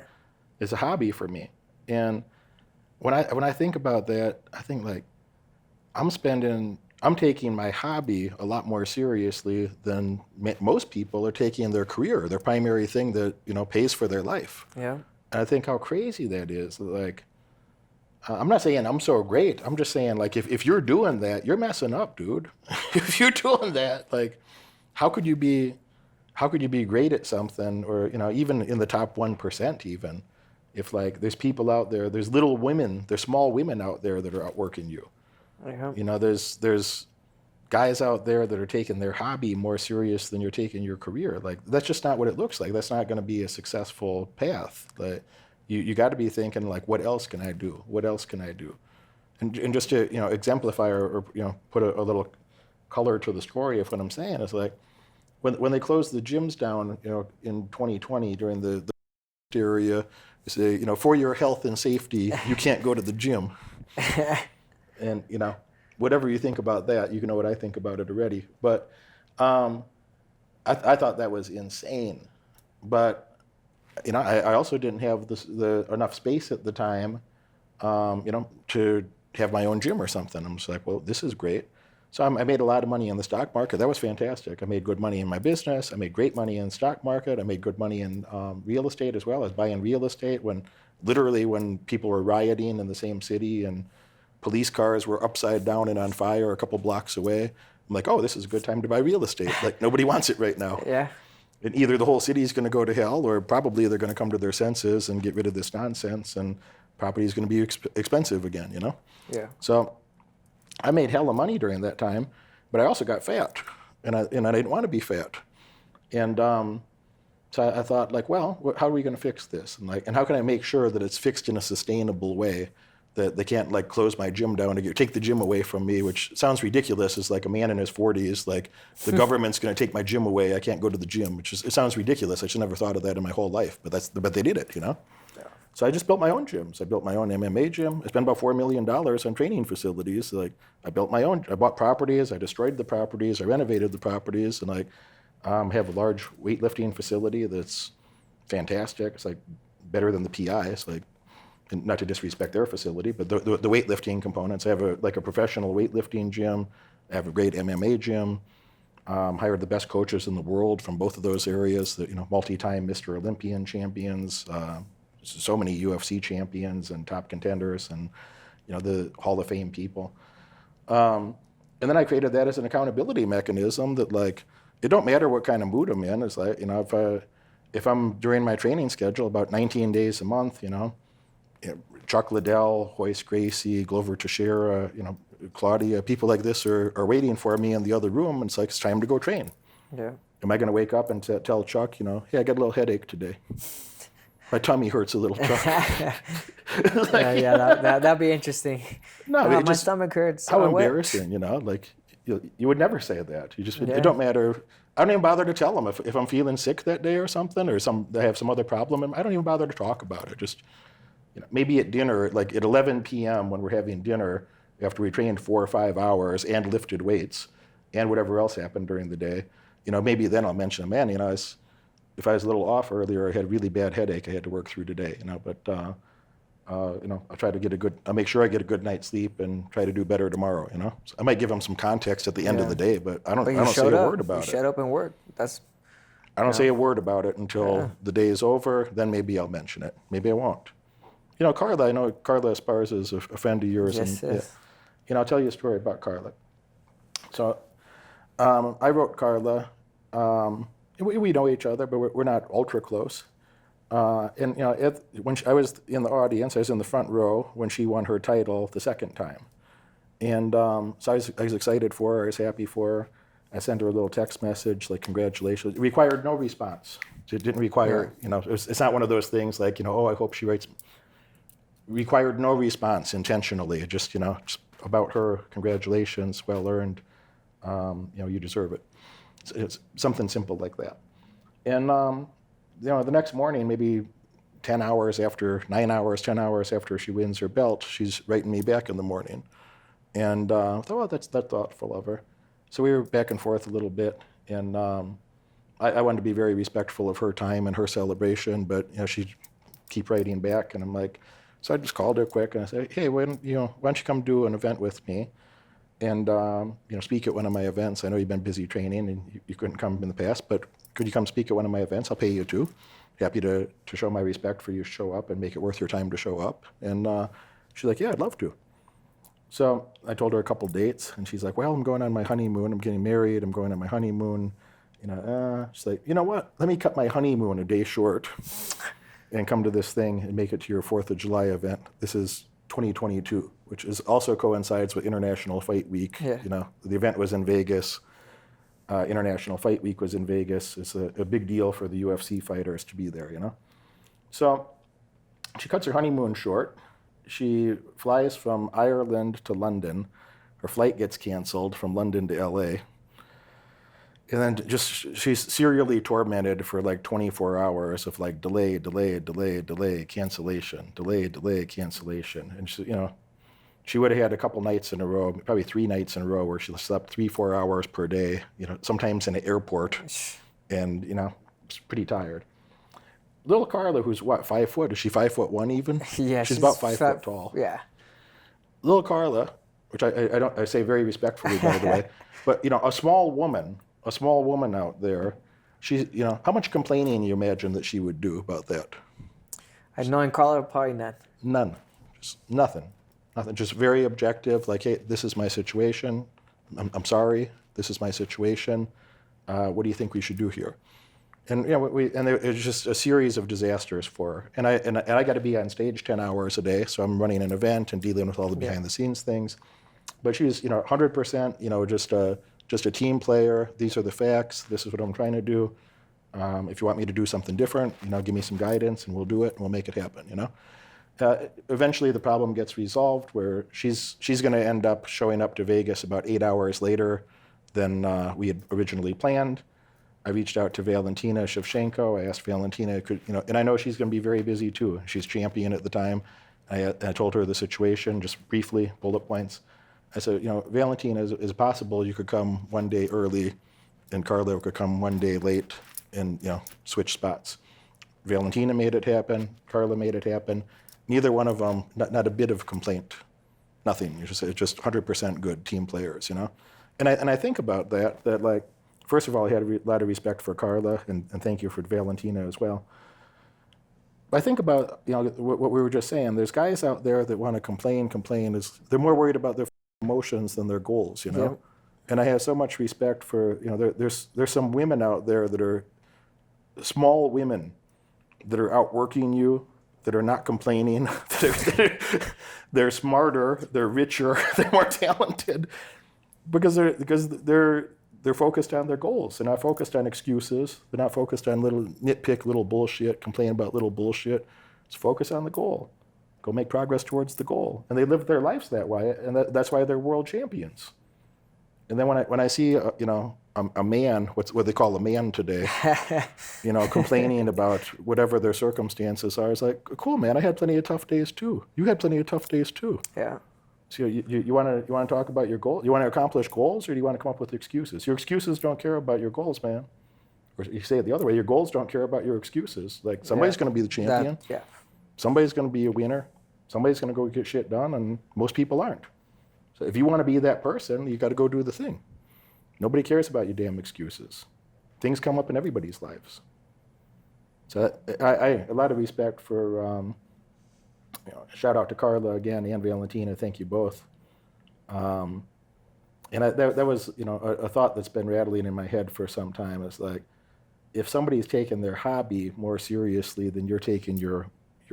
It's a hobby for me. And when I think about that, I think like, I'm taking my hobby a lot more seriously than most people are taking their career, their primary thing that, you know, pays for their life. Yeah. And I think how crazy that is. Like, I'm not saying I'm so great. I'm just saying, like, if you're doing that, you're messing up, dude. If you're doing that, like, how could you be great at something, or, you know, even in the top 1% even, if like there's people out there, there's little women, there's small women out there that are outworking you. Yeah. You know, there's guys out there that are taking their hobby more serious than you're taking your career. Like, that's just not what it looks like. That's not going to be a successful path. Like, you got to be thinking, like, what else can I do? What else can I do? And just to, you know, exemplify or you know, put a little color to the story of what I'm saying is, like, when they closed the gyms down, you know, in 2020 during the area, they say, you know, for your health and safety, you can't go to the gym. And, you know, whatever you think about that, you can know what I think about it already. But I thought that was insane. But, you know, I also didn't have the enough space at the time, you know, to have my own gym or something. I'm just like, well, this is great. So I made a lot of money in the stock market. That was fantastic. I made good money in my business. I made great money in the stock market. I made good money in real estate as well. I was buying real estate when people were rioting in the same city and police cars were upside down and on fire a couple blocks away. I'm like, oh, this is a good time to buy real estate. Like, nobody wants it right now. Yeah. And either the whole city is going to go to hell, or probably they're going to come to their senses and get rid of this nonsense, and property is going to be expensive again, you know? Yeah. So I made hella money during that time, but I also got fat, and I didn't want to be fat. And so I thought, like, well, how are we going to fix this? And how can I make sure that it's fixed in a sustainable way, that they can't, like, close my gym down to take the gym away from me, which sounds ridiculous. It's like a man in his 40s, like, the government's going to take my gym away. I can't go to the gym, it sounds ridiculous. I should never thought of that in my whole life, but they did it, you know? Yeah. So I just built my own gyms. I built my own MMA gym. I spent about $4 million on training facilities. Like, I built my own. I bought properties. I destroyed the properties. I renovated the properties, and I have a large weightlifting facility that's fantastic. It's like better than the PIs. Like, and not to disrespect their facility, but the weightlifting components. I have a professional weightlifting gym. I have a great MMA gym. Hired the best coaches in the world from both of those areas. You know, multi-time Mr. Olympian champions, so many UFC champions and top contenders, and, you know, the Hall of Fame people. And then I created that as an accountability mechanism that, like, it don't matter what kind of mood I'm in. It's like, you know, if I'm during my training schedule about 19 days a month, you know, Chuck Liddell, Hoist Gracie, Glover Teixeira, you know, Claudia, people like this are waiting for me in the other room, and it's like, it's time to go train. Yeah. Am I going to wake up and tell Chuck, you know, hey, I got a little headache today. My tummy hurts a little, Chuck. That'd be interesting. No, my stomach hurts. How embarrassing, you know? Like, you would never say that. It don't matter. I don't even bother to tell them if I'm feeling sick that day or something, or they have some other problem. I don't even bother to talk about it. Just, you know, maybe at dinner, like at 11 p.m. when we're having dinner after we trained 4 or 5 hours and lifted weights and whatever else happened during the day, you know, maybe then I'll mention, man, you know, if I was a little off earlier, I had a really bad headache I had to work through today, you know, but I'll try to I'll make sure I get a good night's sleep and try to do better tomorrow, So I might give them some context at the end of the day, but I don't say a word about it. You showed up and worked. I don't say a word about it until the day is over, then maybe I'll mention it. Maybe I won't. Carla, I know Carla Esparza is a friend of yours. Yes, and yes. I'll tell you a story about Carla. So I wrote Carla. We know each other, but we're not ultra close. When I was in the audience, I was in the front row when she won her title the second time. And so I was excited for her. I was happy for her. I sent her a little text message like, congratulations. It required no response. It didn't require, it's not one of those things like, oh, I hope she writes. Required no response intentionally. Just about her, congratulations, well earned. You deserve it. It's something simple like that. And, the next morning, maybe 10 hours after she wins her belt, she's writing me back in the morning. And I thought, well, that's thoughtful of her. So we were back and forth a little bit, and I wanted to be very respectful of her time and her celebration, but she'd keep writing back, and I'm like, so I just called her quick and I said, hey, why don't you come do an event with me, and speak at one of my events. I know you've been busy training and you couldn't come in the past, but could you come speak at one of my events? I'll pay you too. Happy to show my respect for you to show up and make it worth your time to show up. And she's like, yeah, I'd love to. So I told her a couple dates, and she's like, well, I'm going on my honeymoon. I'm getting married. I'm going on my honeymoon. She's like, you know what? Let me cut my honeymoon a day short and come to this thing and make it to your 4th of July event. This is 2022, which is also coincides with International Fight Week. Yeah. The event was in Vegas. International Fight Week was in Vegas. It's a big deal for the UFC fighters to be there, So she cuts her honeymoon short. She flies from Ireland to London. Her flight gets canceled from London to LA. And then she's serially tormented for like 24 hours of like delay, cancellation. And she would have had a couple nights in a row, probably 3 nights in a row where she slept 3-4 hours per day, sometimes in an airport, and, she's pretty tired. Little Carla, who's what, 5 foot? Is she 5'1" even? Yeah, she's about 5 foot tall. Yeah. Little Carla, which I say very respectfully, by the way, but a small woman out there, she's how much complaining you imagine that she would do about that? Knowing Carla, probably none. None, just nothing, just very objective. Like, hey, this is my situation. I'm sorry, this is my situation. What do you think we should do here? And it was just a series of disasters for her. And I got to be on stage 10 hours a day, so I'm running an event and dealing with all the behind the scenes things. But she's 100%, just a team player. These are the facts. This is what I'm trying to do. If you want me to do something different, give me some guidance and we'll do it and we'll make it happen. Eventually the problem gets resolved where she's going to end up showing up to Vegas about 8 hours later than we had originally planned. I reached out to Valentina Shevchenko. I asked Valentina, and I know she's going to be very busy too. She's champion at the time. I told her the situation, just briefly, bullet points. I said, Valentina, is it possible you could come one day early and Carla could come one day late and, switch spots? Valentina made it happen. Carla made it happen. Neither one of them, not a bit of complaint. Nothing. It's just 100% good team players, And I think about that like, first of all, I had a lot of respect for Carla, and thank you for Valentina as well. I think about what we were just saying. There's guys out there that want to complain. They're more worried about their emotions than their goals, Yep. And I have so much respect for there's some women out there that are small women that are outworking you, that are not complaining. They're smarter, they're richer, they're more talented, because they're focused on their goals. They're not focused on excuses. They're not focused on little bullshit, complain about little bullshit. Just focus on the goal. Go make progress towards the goal. And they live their lives that way, and that's why they're world champions. And then when I see a man, what they call a man today, complaining about whatever their circumstances are, it's like, cool, man, I had plenty of tough days too. You had plenty of tough days too. Yeah. So you want to talk about your goal? You want to accomplish goals, or do you want to come up with excuses? Your excuses don't care about your goals, man. Or you say it the other way: your goals don't care about your excuses. Like, somebody's going to be the champion. Yeah. Somebody's going to be a winner. Somebody's going to go get shit done, and most people aren't. So if you want to be that person, you got to go do the thing. Nobody cares about your damn excuses. Things come up in everybody's lives. So I a lot of respect for, shout out to Carla again and Valentina. Thank you both. And that was, a thought that's been rattling in my head for some time. It's like, if somebody's taking their hobby more seriously than you're taking your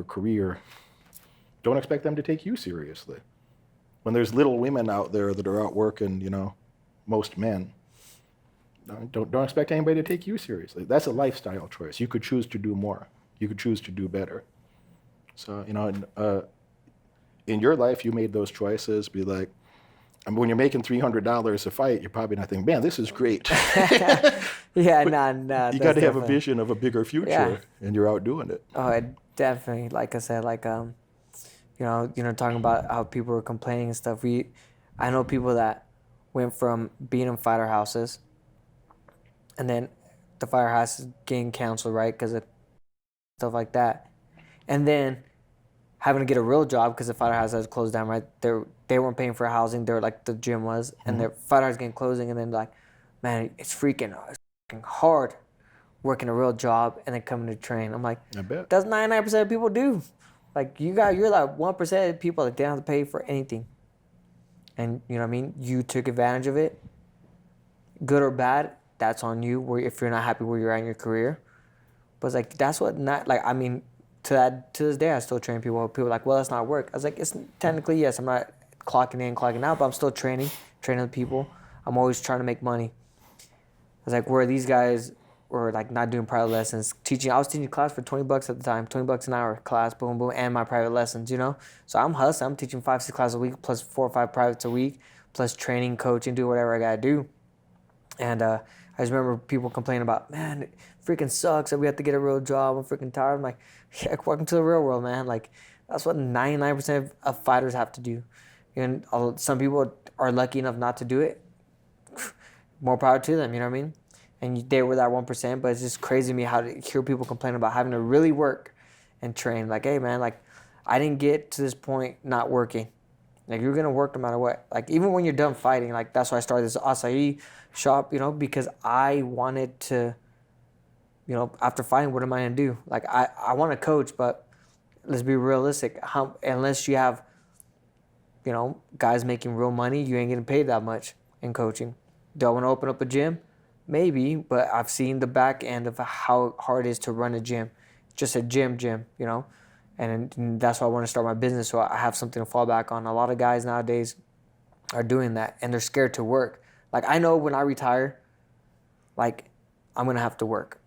career, don't expect them to take you seriously. When there's little women out there that are out working, most men, don't expect anybody to take you seriously. That's a lifestyle choice. You could choose to do more. You could choose to do better. So, in your life, you made those choices. Be like, when you're making $300 a fight, you're probably not thinking, man, this is great. Yeah, no. You got to have a vision of a bigger future, and you're out doing it. Oh, definitely. Like I said, talking about how people were complaining and stuff. I know people that went from being in fighter houses, and then the fighter house is getting canceled, right, because of stuff like that, and then having to get a real job because the fighter house has closed down, right? They weren't paying for housing. They were like the gym was, and their fighter house getting closing, and then like, man, it's freaking hard working a real job and then coming to train. I'm like, I bet. That's 99% of people do. Like you're like 1% of people that don't have to pay for anything. And you know what I mean? You took advantage of it. Good or bad, that's on you. If you're not happy where you're at in your career. But it's like, that's what not, like, I mean, to this day, I still train people. People are like, well, that's not work. I was like, it's technically, yes, I'm not clocking in, clocking out, but I'm still training the people. I'm always trying to make money. I was like, where these guys were like not doing private lessons, teaching. I was teaching class for $20 at the time, $20 an hour class, boom, boom, and my private lessons, So I'm hustling. I'm teaching 5-6 classes a week, plus 4 or 5 privates a week, plus training, coaching, do whatever I gotta do. And I just remember people complaining about, man, it freaking sucks that we have to get a real job. I'm freaking tired. I'm like, yeah, welcome to the real world, man. Like, that's what 99% of fighters have to do. And some people are lucky enough not to do it. More power to them, you know what I mean? And they were that 1%, but it's just crazy to me how to hear people complain about having to really work and train. Like, hey, man, like, I didn't get to this point not working. Like, you're going to work no matter what. Like, even when you're done fighting, like, that's why I started this acai shop, because I wanted to, after fighting, what am I going to do? Like, I want to coach, but let's be realistic. Unless you have, guys making real money, you ain't getting paid that much in coaching. Do I want to open up a gym? Maybe, but I've seen the back end of how hard it is to run a gym. Just a gym, and that's why I want to start my business, so I have something to fall back on. A lot of guys nowadays are doing that, and they're scared to work. Like, I know when I retire, like, I'm going to have to work.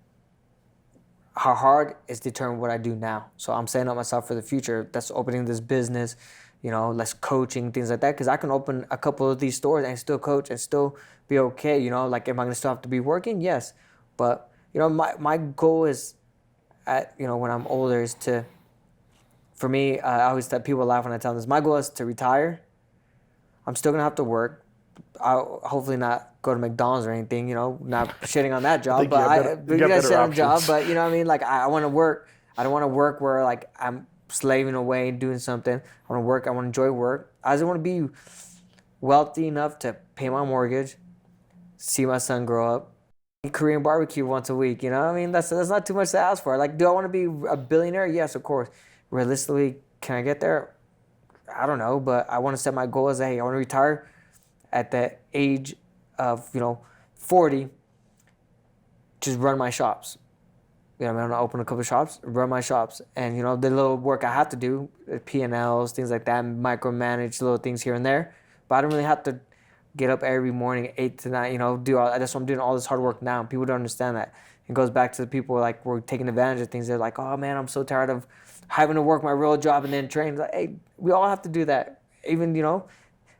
How hard is determined what I do now. So I'm setting up myself for the future. That's opening this business, less coaching, things like that, because I can open a couple of these stores and still coach and still be okay, like, am I going to still have to be working? Yes. But, my goal is, when I'm older is to, for me, I always tell people laugh when I tell them this, my goal is to retire. I'm still going to have to work. I'll hopefully not go to McDonald's or anything, not shitting on that job, but you got to shit on a job, but you know what I mean? Like, I want to work. I don't want to work where, like, I'm slaving away and doing something. I want to work. I want to enjoy work. I just want to be wealthy enough to pay my mortgage, see my son grow up, eat Korean barbecue once a week. You know what I mean? That's not too much to ask for. Like, do I want to be a billionaire? Yes, of course. Realistically, can I get there? I don't know, but I want to set my goal as, hey, I want to retire at the age of, 40, just run my shops. I'm going to open a couple of shops, run my shops. And, the little work I have to do, P&Ls, things like that, micromanage little things here and there. But I don't really have to get up every morning at 8 to 9, do all that. That's why I'm doing all this hard work now. People don't understand that. It goes back to the people, like, we're taking advantage of things. They're like, oh, man, I'm so tired of having to work my real job and then train. Like, hey, we all have to do that. Even,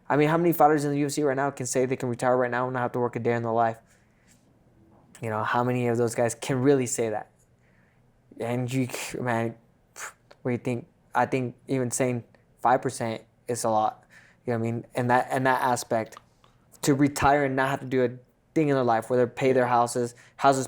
how many fighters in the UFC right now can say they can retire right now and not have to work a day in their life? How many of those guys can really say that? And man, what do you think? I think even saying 5% is a lot. You know what I mean? And that aspect, to retire and not have to do a thing in their life, where they pay their houses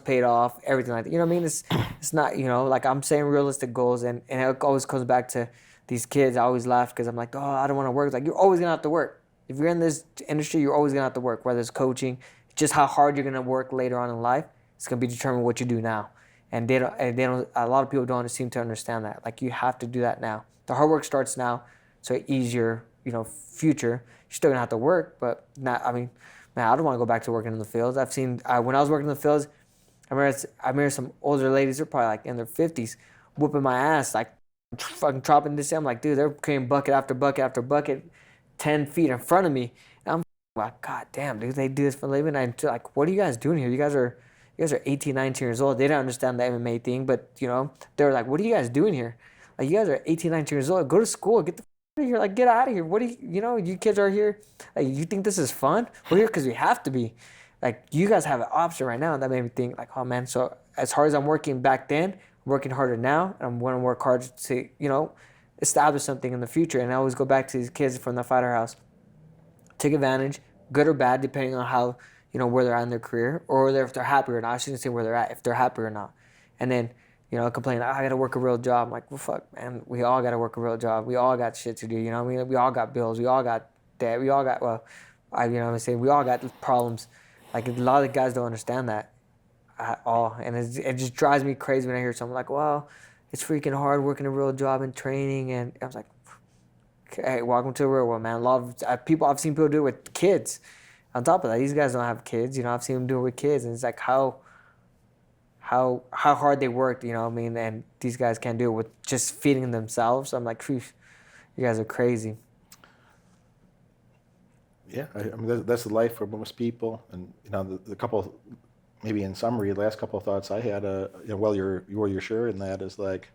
paid off, everything like that. You know what I mean? It's not, like, I'm saying realistic goals, and it always comes back to these kids, I always laugh because I'm like, oh, I don't want to work. It's like, you're always going to have to work. If you're in this industry, you're always going to have to work, whether it's coaching, just how hard you're going to work later on in life. It's going to be determined what you do now. And they don't, a lot of people don't seem to understand that. Like, you have to do that now. The hard work starts now, so ease your, future. You're still going to have to work, but not, I mean, man, I don't want to go back to working in the fields. I've seen, when I was working in the fields, I remember some older ladies, they're probably like in their 50s, whooping my ass, like fucking chopping this. I'm like, dude, they're carrying bucket after bucket after bucket 10 feet in front of me. And I'm like, God damn, dude, they do this for a living. I'm like, what are you guys doing here? You guys are 18, 19 years old. They didn't understand the MMA thing, but, they're like, what are you guys doing here? Like, you guys are 18, 19 years old. Go to school. Get the out of here. Like, get out of here. What do you kids are here. Like, you think this is fun? We're here because we have to be. Like, you guys have an option right now. And that made me think, like, oh, man, so as hard as I'm working back then, I'm working harder now. And I'm going to work hard to, establish something in the future. And I always go back to these kids from the fighter house. Take advantage, good or bad, depending on how, where they're at in their career, or if they're happy or not. I shouldn't say where they're at, if they're happy or not. And then, complain, I got to work a real job. I'm like, well, fuck, man, we all got to work a real job. We all got shit to do, we all got bills. We all got debt. We all got, we all got problems. Like, a lot of guys don't understand that at all. And it just drives me crazy when I hear someone like, well, it's freaking hard working a real job and training. And I was like, okay, welcome to the real world, man. A lot of I've seen people do it with kids. On top of that, these guys don't have kids. I've seen them do it with kids. And it's like how hard they worked, and these guys can't do it with just feeding themselves. So I'm like, phew, you guys are crazy. Yeah, I mean, that's the life for most people. And, the couple, maybe in summary, the last couple of thoughts I had, while you're sharing that is like,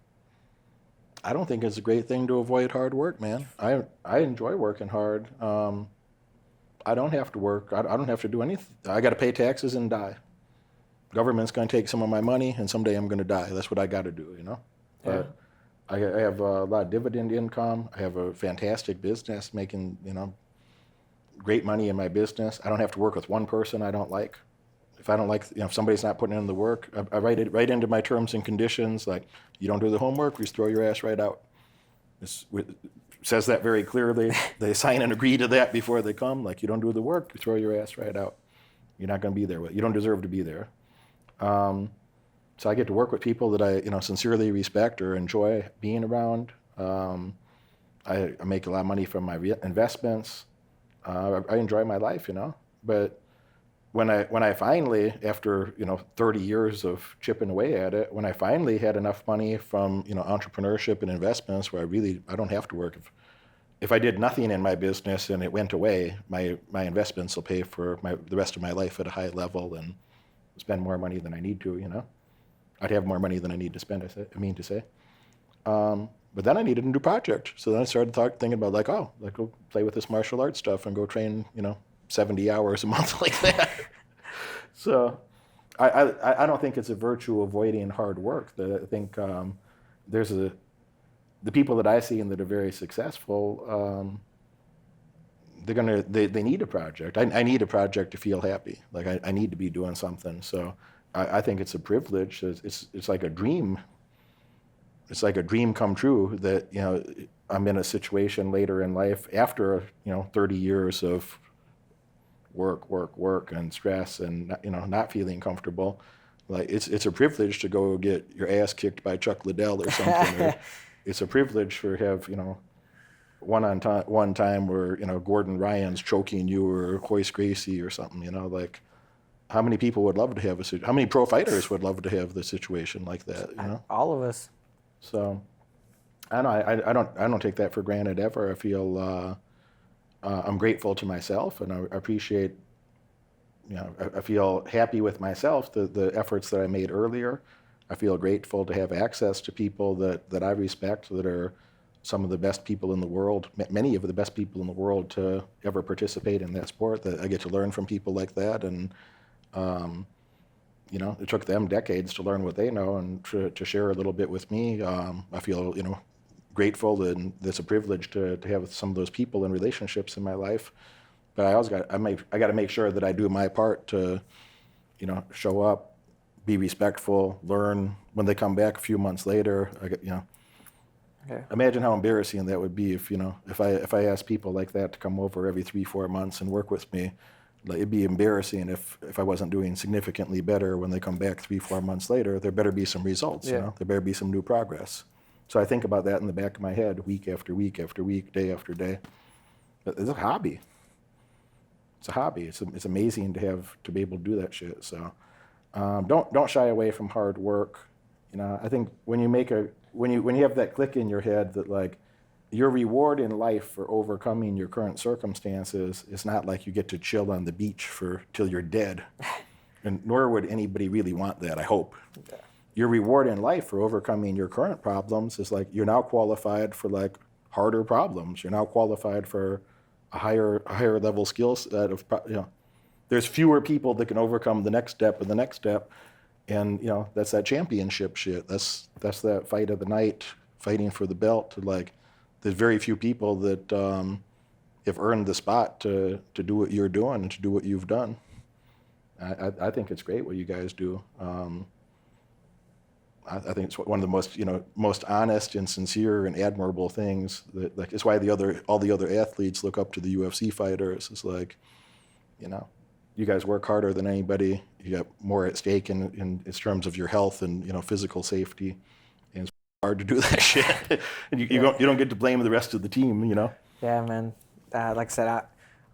I don't think it's a great thing to avoid hard work, man. I enjoy working hard. I don't have to work. I don't have to do anything. I got to pay taxes and die. Government's going to take some of my money, and someday I'm going to die. That's what I got to do, Yeah. But I have a lot of dividend income. I have a fantastic business making, great money in my business. I don't have to work with one person I don't like. If I don't like, if somebody's not putting in the work, I write it right into my terms and conditions. Like, you don't do the homework, we just throw your ass right out. It says that very clearly. They sign and agree to that before they come. Like, you don't do the work, you throw your ass right out. You're not going to be there. You don't deserve to be there. So I get to work with people that I, sincerely respect or enjoy being around. I make a lot of money from my investments. I enjoy my life, But when I finally, after 30 years of chipping away at it, when I finally had enough money from entrepreneurship and investments where I don't have to work. If I did nothing in my business and it went away, my investments will pay for the rest of my life at a high level and spend more money than I need to. I'd have more money than I need to spend. But then I needed a new project. So then I started thinking about go play with this martial arts stuff and go train, 70 hours a month like that. So I don't think it's a virtue avoiding hard work. I think the people that I see and that are very successful, they need a project. I need a project to feel happy. Like, I need to be doing something. So I think it's a privilege. It's like a dream. It's like a dream come true that, I'm in a situation later in life after, 30 years of work and stress and, not feeling comfortable. Like, it's a privilege to go get your ass kicked by Chuck Liddell or something. Or it's a privilege to have, one time where, Gordon Ryan's choking you or Hoist Gracie or something, like, how many people would love to have how many pro fighters would love to have the situation like that, All of us. So, I don't take that for granted ever. I feel I'm grateful to myself, and I appreciate, I feel happy with myself, the efforts that I made earlier. I feel grateful to have access to people that I respect, that are some of the best people in the world, many of the best people in the world to ever participate in that sport, that I get to learn from people like that. And, it took them decades to learn what they know and to share a little bit with me. I feel, grateful, and it's a privilege to have some of those people and relationships in my life. But I got to make sure that I do my part to, show up, be respectful, learn. When they come back a few months later, Yeah. Imagine how embarrassing that would be if I asked people like that to come over every 3-4 months and work with me. Like, it'd be embarrassing if I wasn't doing significantly better when they come back 3-4 months later. There better be some results. Yeah. There better be some new progress. So I think about that in the back of my head, week after week after week, day after day. It's a hobby. It's a hobby. It's amazing to be able to do that shit. So don't shy away from hard work. I think when you have that click in your head that, like, your reward in life for overcoming your current circumstances is not like you get to chill on the beach till you're dead, and nor would anybody really want that, I hope. Yeah. Your reward in life for overcoming your current problems is, like, you're now qualified for, like, harder problems. You're now qualified for a higher level skill set of, there's fewer people that can overcome the next step and the next step, and that's that championship shit. That's that fight of the night, fighting for the belt. Like, there's very few people that have earned the spot to do what you're doing and to do what you've done. I think it's great what you guys do. I think it's one of the most honest and sincere and admirable things. That, like, it's why all the other athletes look up to the UFC fighters. It's like, you guys work harder than anybody. You got more at stake in terms of your health and physical safety. And it's hard to do that shit. And you don't get to blame the rest of the team. Yeah, man. Like I said,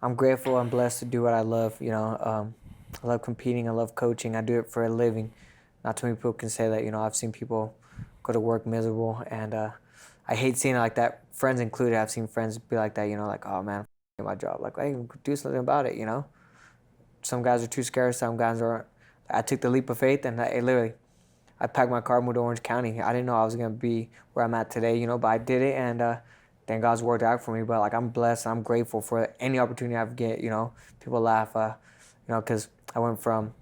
I'm grateful. I'm blessed to do what I love. I love competing. I love coaching. I do it for a living. Not too many people can say that. I've seen people go to work miserable, and I hate seeing it like that. Friends included. I've seen friends be like that. Like, oh man, I'm my job. Like, hey, do something about it. Some guys are too scared. Some guys aren't. I took the leap of faith, and I packed my car, moved to Orange County. I didn't know I was gonna be where I'm at today. But I did it, and then God's worked out for me. But, like, I'm blessed. I'm grateful for any opportunity I get. People laugh. Because I went from,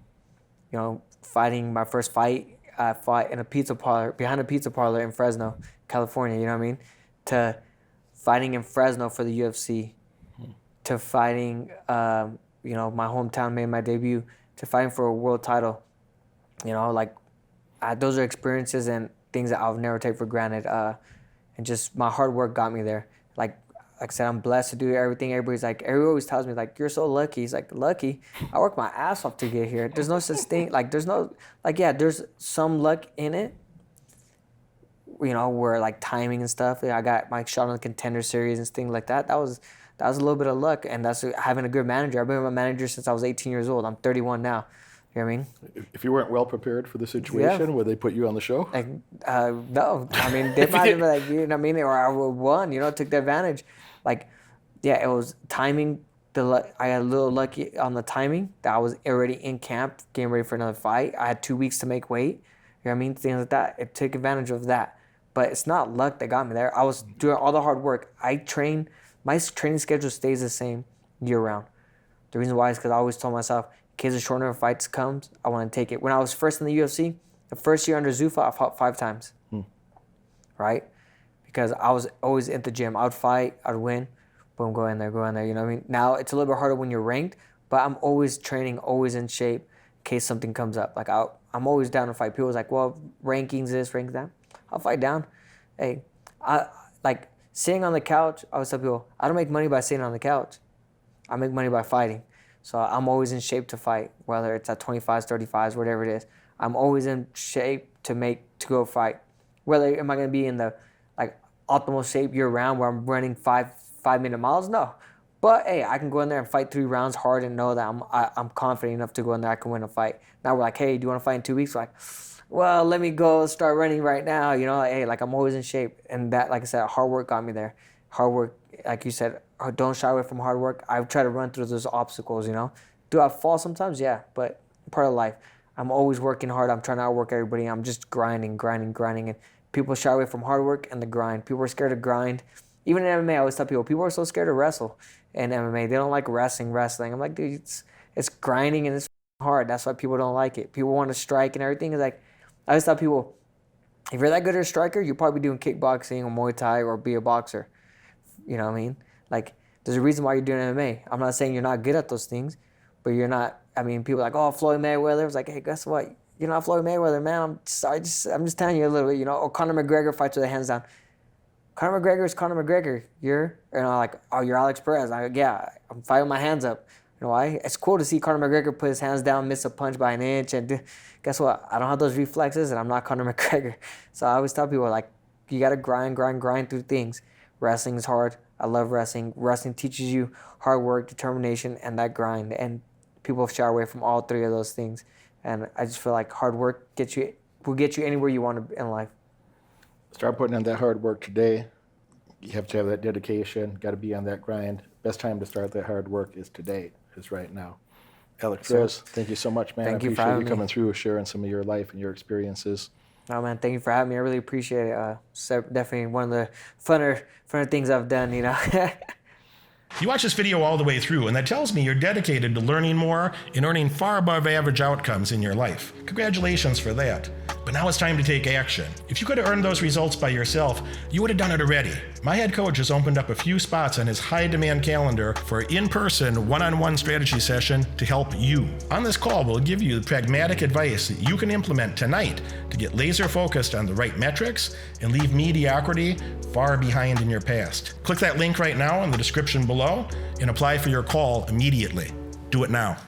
fighting my first fight. I fought in a pizza parlor, behind a pizza parlor in Fresno, California. You know what I mean? To fighting in Fresno for the UFC. To fighting, my hometown, made my debut. To fighting for a world title. Those are experiences and things that I'll never take for granted. And just my hard work got me there. Like I said, I'm blessed to do everything. Everybody always tells me, like, you're so lucky. He's like, lucky? I worked my ass off to get here. There's no such thing. Like, there's some luck in it. Where, like, timing and stuff. I got my shot on the Contender series and things like that. That was a little bit of luck, and that's having a good manager. I've been with my manager since I was 18 years old. I'm 31 now. You know what I mean? If you weren't well prepared for the situation, would they put you on the show? Like, no. I mean, they might have been like, you know what I mean? Or I won, took the advantage. Like, yeah, it was timing. I got a little lucky on the timing that I was already in camp, getting ready for another fight. I had 2 weeks to make weight. You know what I mean? Things like that. It took advantage of that. But it's not luck that got me there. I was doing all the hard work. My training schedule stays the same year round. The reason why is because I always told myself, in case a short number of fights comes, I want to take it. When I was first in the UFC, the first year under Zuffa, I fought 5 times. Right? Because I was always in the gym. I would fight, I'd win, boom, go in there, you know what I mean? Now, it's a little bit harder when you're ranked, but I'm always training, always in shape in case something comes up. Like, I'm always down to fight. People's like, well, rankings this, rankings that. I'll fight down. Hey, sitting on the couch, I always tell people, I don't make money by sitting on the couch. I make money by fighting. So I'm always in shape to fight, whether it's at 25s, 35s, whatever it is. I'm always in shape to go fight. Whether am I going to be in the optimal shape year round where I'm running 5-minute miles? No. But hey, I can go in there and fight 3 rounds hard and know that I'm confident enough to go in there. I can win a fight. Now we're like, hey, do you want to fight in 2 weeks? We're like, well, let me go start running right now. Hey, I'm always in shape. And that, like I said, hard work got me there. Hard work, like you said, don't shy away from hard work. I try to run through those obstacles. Do I fall sometimes? Yeah, but part of life. I'm always working hard. I'm trying to outwork everybody. I'm just grinding. And people shy away from hard work and the grind. People are scared to grind. Even in MMA, I always tell people are so scared to wrestle in MMA. They don't like wrestling. I'm like, dude, it's grinding and it's hard. That's why people don't like it. People want to strike and everything. It's like, I always tell people, if you're that good at a striker, you're probably doing kickboxing or Muay Thai or be a boxer. You know what I mean? Like, there's a reason why you're doing MMA. I'm not saying you're not good at those things, but you're not. I mean, people are like, oh, Floyd Mayweather. It's like, hey, guess what? You're not Floyd Mayweather, man. I'm just telling you a little bit, Or Conor McGregor fights with their hands down. Conor McGregor is Conor McGregor. You're, like, oh, you're Alex Perez. Yeah, I'm fighting my hands up. You know why? It's cool to see Conor McGregor put his hands down, miss a punch by an inch, and guess what? I don't have those reflexes, and I'm not Conor McGregor. So I always tell people, like, you got to grind through things. Wrestling is hard. I love wrestling. Wrestling teaches you hard work, determination, and that grind. And people shy away from all three of those things. And I just feel like hard work will get you anywhere you want to in life. Start putting in that hard work today. You have to have that dedication. Got to be on that grind. Best time to start that hard work is today, is right now. Alex Perez, thank you so much, man. Thank you for I appreciate having you coming me. through, sharing some of your life and your experiences. Oh, man, thank you for having me. I really appreciate it. Definitely one of the funner things I've done, you know. You watch this video all the way through, and that tells me you're dedicated to learning more and earning far above average outcomes in your life. Congratulations for that. But now it's time to take action. If you could have earned those results by yourself, you would have done it already. My head coach has opened up a few spots on his high-demand calendar for an in-person, one-on-one strategy session to help you. On this call, we'll give you pragmatic advice that you can implement tonight to get laser-focused on the right metrics and leave mediocrity far behind in your past. Click that link right now in the description below and apply for your call immediately. Do it now.